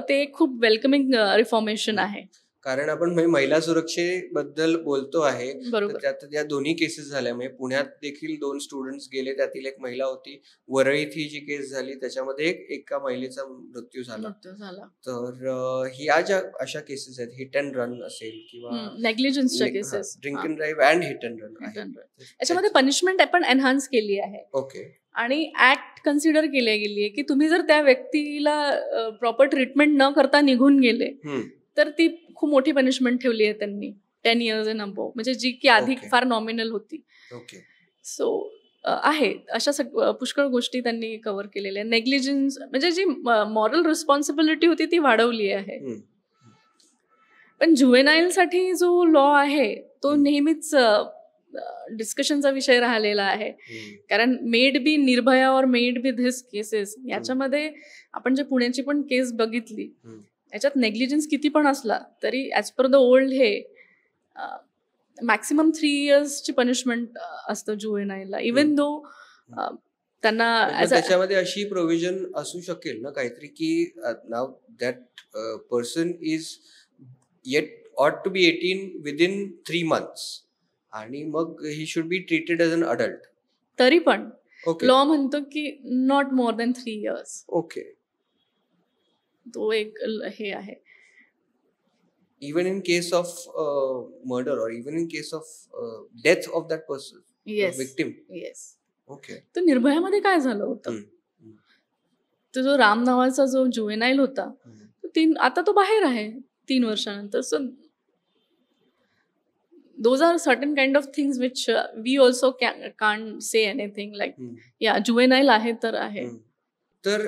Speaker 1: ते एक खूप वेलकमिंग रिफॉर्मेशन आहे.
Speaker 2: कारण आपण महिला सुरक्षेबद्दल बोलतो आहे,
Speaker 1: बरोबर.
Speaker 2: त्यात या दोन्ही केसेस झाल्या. म्हणजे पुण्यात देखील 2 स्टुडंट्स गेले, त्यातील एक महिला होती. वरळीत ही जी केस झाली त्याच्यामध्ये एका महिलेचा मृत्यू झाला. तर ह्या ज्या अशा केसेस आहेत, हिट अँड रन असेल किंवा
Speaker 1: नेग्लिजन्सच्या cases,
Speaker 2: drink and drive and hit and run,
Speaker 1: याच्यामध्ये पनिशमेंट आपण एनहान्स केली आहे.
Speaker 2: ओके. आणि
Speaker 1: ऍक्ट कन्सिडर केली गेली आहे की तुम्ही जर त्या व्यक्तीला प्रॉपर ट्रीटमेंट न करता निघून गेले, तर ती खूप मोठी पनिशमेंट ठेवली आहे त्यांनी, 10 years and above, म्हणजे जी की आधी फार नॉमिनल होती.
Speaker 2: ओके.
Speaker 1: सो आहे अशा पुष्कळ गोष्टी त्यांनी कव्हर केलेल्या आहेत. नेग्लिजन्स म्हणजे जी मॉरल रिस्पॉन्सिबिलिटी होती ती वाढवली आहे. पण जुवेनाईलसाठी जो लॉ आहे तो नेहमीच डिस्कशनचा विषय राहिलेला आहे. कारण मेड बी निर्भया और मेड बी धिस केसेस, याच्यामध्ये आपण जे पुण्याची पण केस बघितली, याच्यात नेग्लिजन्स किती पण असला तरी ॲज पर द ओल्ड हे मॅक्सिमम 3 years ची पनिशमेंट असतं जुवेनाईलला, इवन दो त्यांना.
Speaker 2: त्याच्यामध्ये अशी प्रोव्हिजन असू शकेल ना काहीतरी की नाव that person is yet ought to be 18 within 3 months, आणि मग he should be treated as an adult.
Speaker 1: तरी पण लॉ म्हणतो की not more than 3 years.
Speaker 2: Okay.
Speaker 1: तो एक हे आहे.
Speaker 2: Even in case of murder or even in case of death of that person,
Speaker 1: yes,
Speaker 2: victim.
Speaker 1: Yes.
Speaker 2: Okay.
Speaker 1: तो निर्भयामध्ये काय झालं होतं, तो जो राम नावाचा जो जुवेनाईल होता, आता तो बाहेर आहे 3 वर्षानंतर. So those are certain kind of things which we also can't say anything like yeah juvenile आहे तर आहे.
Speaker 2: तर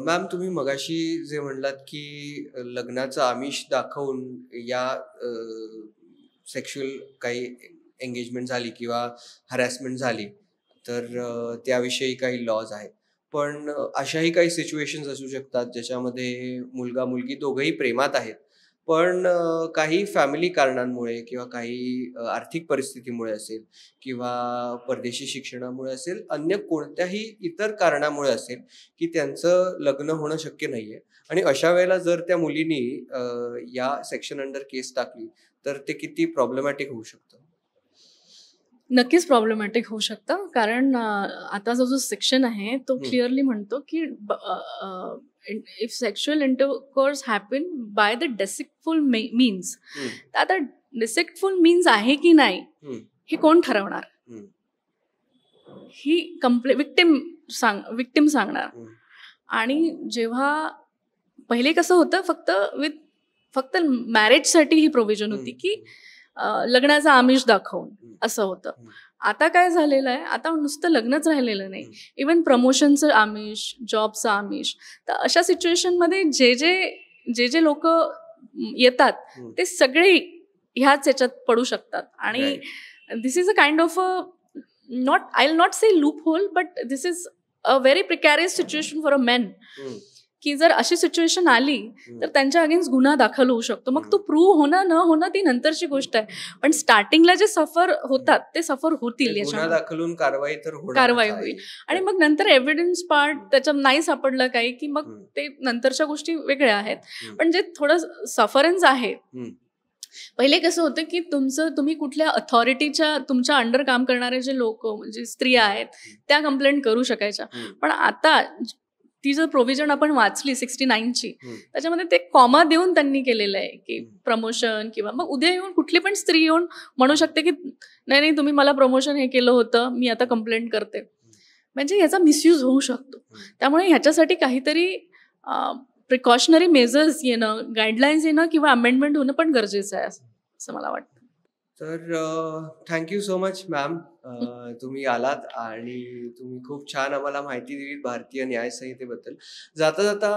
Speaker 2: मॅम, तुम्ही मगाशी जे म्हणलात की लग्नाचं आमिष दाखवून या सेक्शुअल काही एंगेजमेंट झाली किंवा हॅरॅसमेंट झाली तर त्याविषयी काही लॉज आहेत. पण अशाही काही सिच्युएशन्स असू शकतात ज्याच्यामध्ये मुलगा मुलगी दोघंही प्रेमात आहेत, पण काही फॅमिली कारणांमुळे किंवा काही आर्थिक परिस्थितीमुळे असेल किंवा परदेशी शिक्षणामुळे असेल, अन्य कोणत्याही इतर कारणामुळे असेल की त्यांचं लग्न होणं शक्य नाहीये, आणि अशा वेळेला जर त्या मुलीनी या सेक्शन अंडर केस टाकली तर ते किती प्रॉब्लेमॅटिक होऊ शकतं?
Speaker 1: नक्कीच प्रॉब्लेमॅटिक होऊ शकतं. कारण आता जो सेक्शन आहे तो क्लिअरली म्हणतो की if sexual intercourse happen by the deceitful means, आता डिसेक्टफुल मीन्स आहे की नाही हे कोण ठरवणार? ही विक्टिम सांगणार. आणि जेव्हा पहिले कसं होतं, फक्त मॅरेजसाठी ही प्रोव्हिजन होती की लग्नाचा आमिष दाखवून असं होतं. आता काय झालेलं आहे, आता नुसतं लग्नच राहिलेलं नाही, इवन प्रमोशनचं आमिष, जॉबचं आमिष. तर अशा सिच्युएशनमध्ये जे जे लोक येतात ते सगळे ह्याच याच्यात पडू शकतात. आणि this is a kind of not, I'll not say loophole, but this is a very precarious situation for a man. की जर अशी सिच्युएशन आली तर त्यांच्या अगेन्स्ट गुन्हा दाखल होऊ शकतो. मग तो प्रूव्ह होणं न होणं ती नंतरची गोष्ट आहे, पण स्टार्टिंगला जे सफर होतात ते सफर होतील,
Speaker 2: गुन्हा दाखल होऊन कारवाई तर
Speaker 1: कारवाई होईल. आणि मग नंतर एव्हिडन्स पार्ट त्याच्यात नाही सापडलं काही की मग ते नंतरच्या गोष्टी वेगळ्या आहेत. पण जे थोडं सफरन्स आहे, पहिले कसं होतं की तुम्ही कुठल्या अथॉरिटीच्या तुमच्या अंडर काम करणारे जे लोक म्हणजे स्त्रिया आहेत त्या कंप्लेंट करू शकायच्या. पण आता ती जर प्रोव्हिजन आपण वाचली 69ची, त्याच्यामध्ये ते कॉमा देऊन त्यांनी केलेलं आहे की प्रमोशन, किंवा मग उद्या येऊन कुठली पण स्त्री येऊन म्हणू शकते की नाही तुम्ही मला प्रमोशन हे केलं होतं, मी आता कंप्लेंट करते. म्हणजे याचा मिसयूज होऊ शकतो. त्यामुळे ह्याच्यासाठी काहीतरी प्रिकॉशनरी मेजर्स येणं, गाईडलाईन्स येणं किंवा अमेंडमेंट होणं पण गरजेचं आहे असं मला वाटतं.
Speaker 2: तर थँक्यू सो मच मॅम, तुम्ही आलात आणि तुम्ही खूप छान आम्हाला माहिती दिली भारतीय न्याय संहितेबद्दल. जाता जाता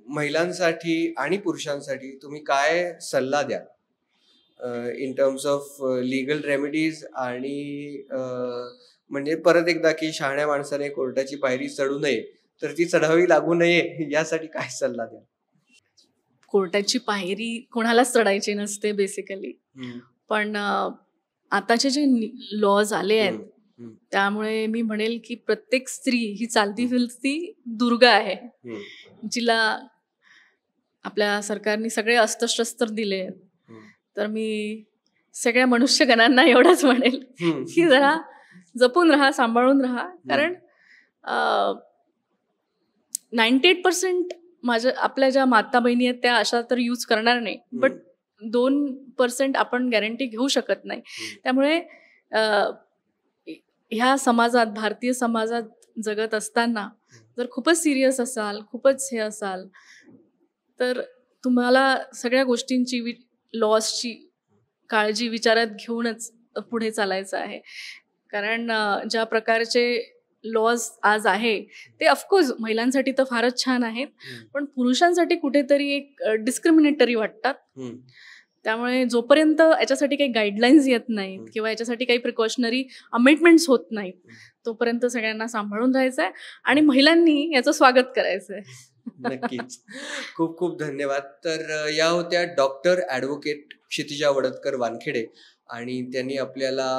Speaker 2: महिलांसाठी आणि पुरुषांसाठी तुम्ही काय सल्ला द्याल in terms of legal remedies, आणि म्हणजे परत एकदा की शहाण्या माणसाने कोर्टाची पायरी चढू नये तर ती चढावी लागू नये यासाठी काय सल्ला द्याल?
Speaker 1: कोर्टाची पायरी कोणालाच चढायची नसते बेसिकली, पण आताचे जे लॉज आले आहेत त्यामुळे मी म्हणेल की प्रत्येक स्त्री ही चालती फिरती दुर्गा आहे, जिला आपल्या सरकारने सगळे अस्त्रशस्त्र दिले आहेत. तर मी सगळ्या मनुष्यगणांना एवढंच म्हणेल की जरा जपून राहा, सांभाळून राहा. कारण 98% आपल्या ज्या माता बहिणी आहेत त्या अशा तर यूज करणार नाही, बट 2% आपण गॅरंटी घेऊ शकत नाही. त्यामुळे ह्या समाजात, भारतीय समाजात जगत असताना जर खूपच सिरियस असाल, खूपच हे असाल, तर तुम्हाला सगळ्या गोष्टींची, लॉसची काळजी विचारात घेऊनच पुढे चालायचं आहे. कारण ज्या प्रकारचे लॉज आज आहे ते ऑफकोर्स महिलांसाठी तर फारच छान आहेत, पण पुरुषांसाठी कुठेतरी एक डिस्क्रिमिनेटरी वाटतात. त्यामुळे जोपर्यंत याच्यासाठी काही गाईडलाईन्स येत नाहीत किंवा याच्यासाठी काही प्रिकॉशनरी अमेंडमेंट्स होत नाहीत, तोपर्यंत सगळ्यांना सांभाळून राहायचं आहे आणि महिलांनी याचं स्वागत करायचं आहे.
Speaker 2: नक्कीच. खूप खूप धन्यवाद. तर या होत्या डॉक्टर ॲडव्होकेट क्षितिजा वडदकर वानखेडे, आणि त्यांनी आपल्याला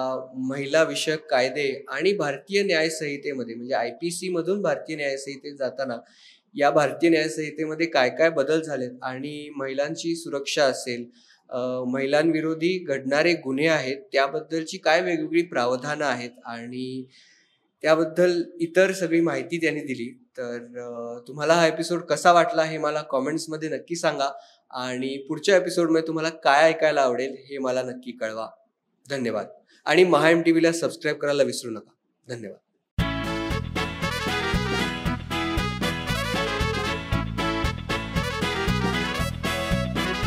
Speaker 2: महिला विषयक कायदे आणि भारतीय न्याय संहितेमध्ये म्हणजे IPC मधून भारतीय न्याय संहितेत जाताना या भारतीय न्याय संहितेमध्ये काय काय बदल झालेत आणि महिलांची सुरक्षा असेल, महिलांविरोधी घडणारे गुन्हे आहेत त्याबद्दलची काय वेगवेगळी प्रावधानं आहेत आणि त्याबद्दल इतर सगळी माहिती त्यांनी दिली. तर तुम्हाला हा एपिसोड कसा वाटला हे मला कॉमेंट्समध्ये नक्की सांगा, आणि पुढच्या एपिसोडमध्ये तुम्हाला काय ऐकायला आवडेल हे मला नक्की कळवा. धन्यवाद. आणि MHA MTVला सबस्क्राईब करायला विसरू नका. धन्यवाद.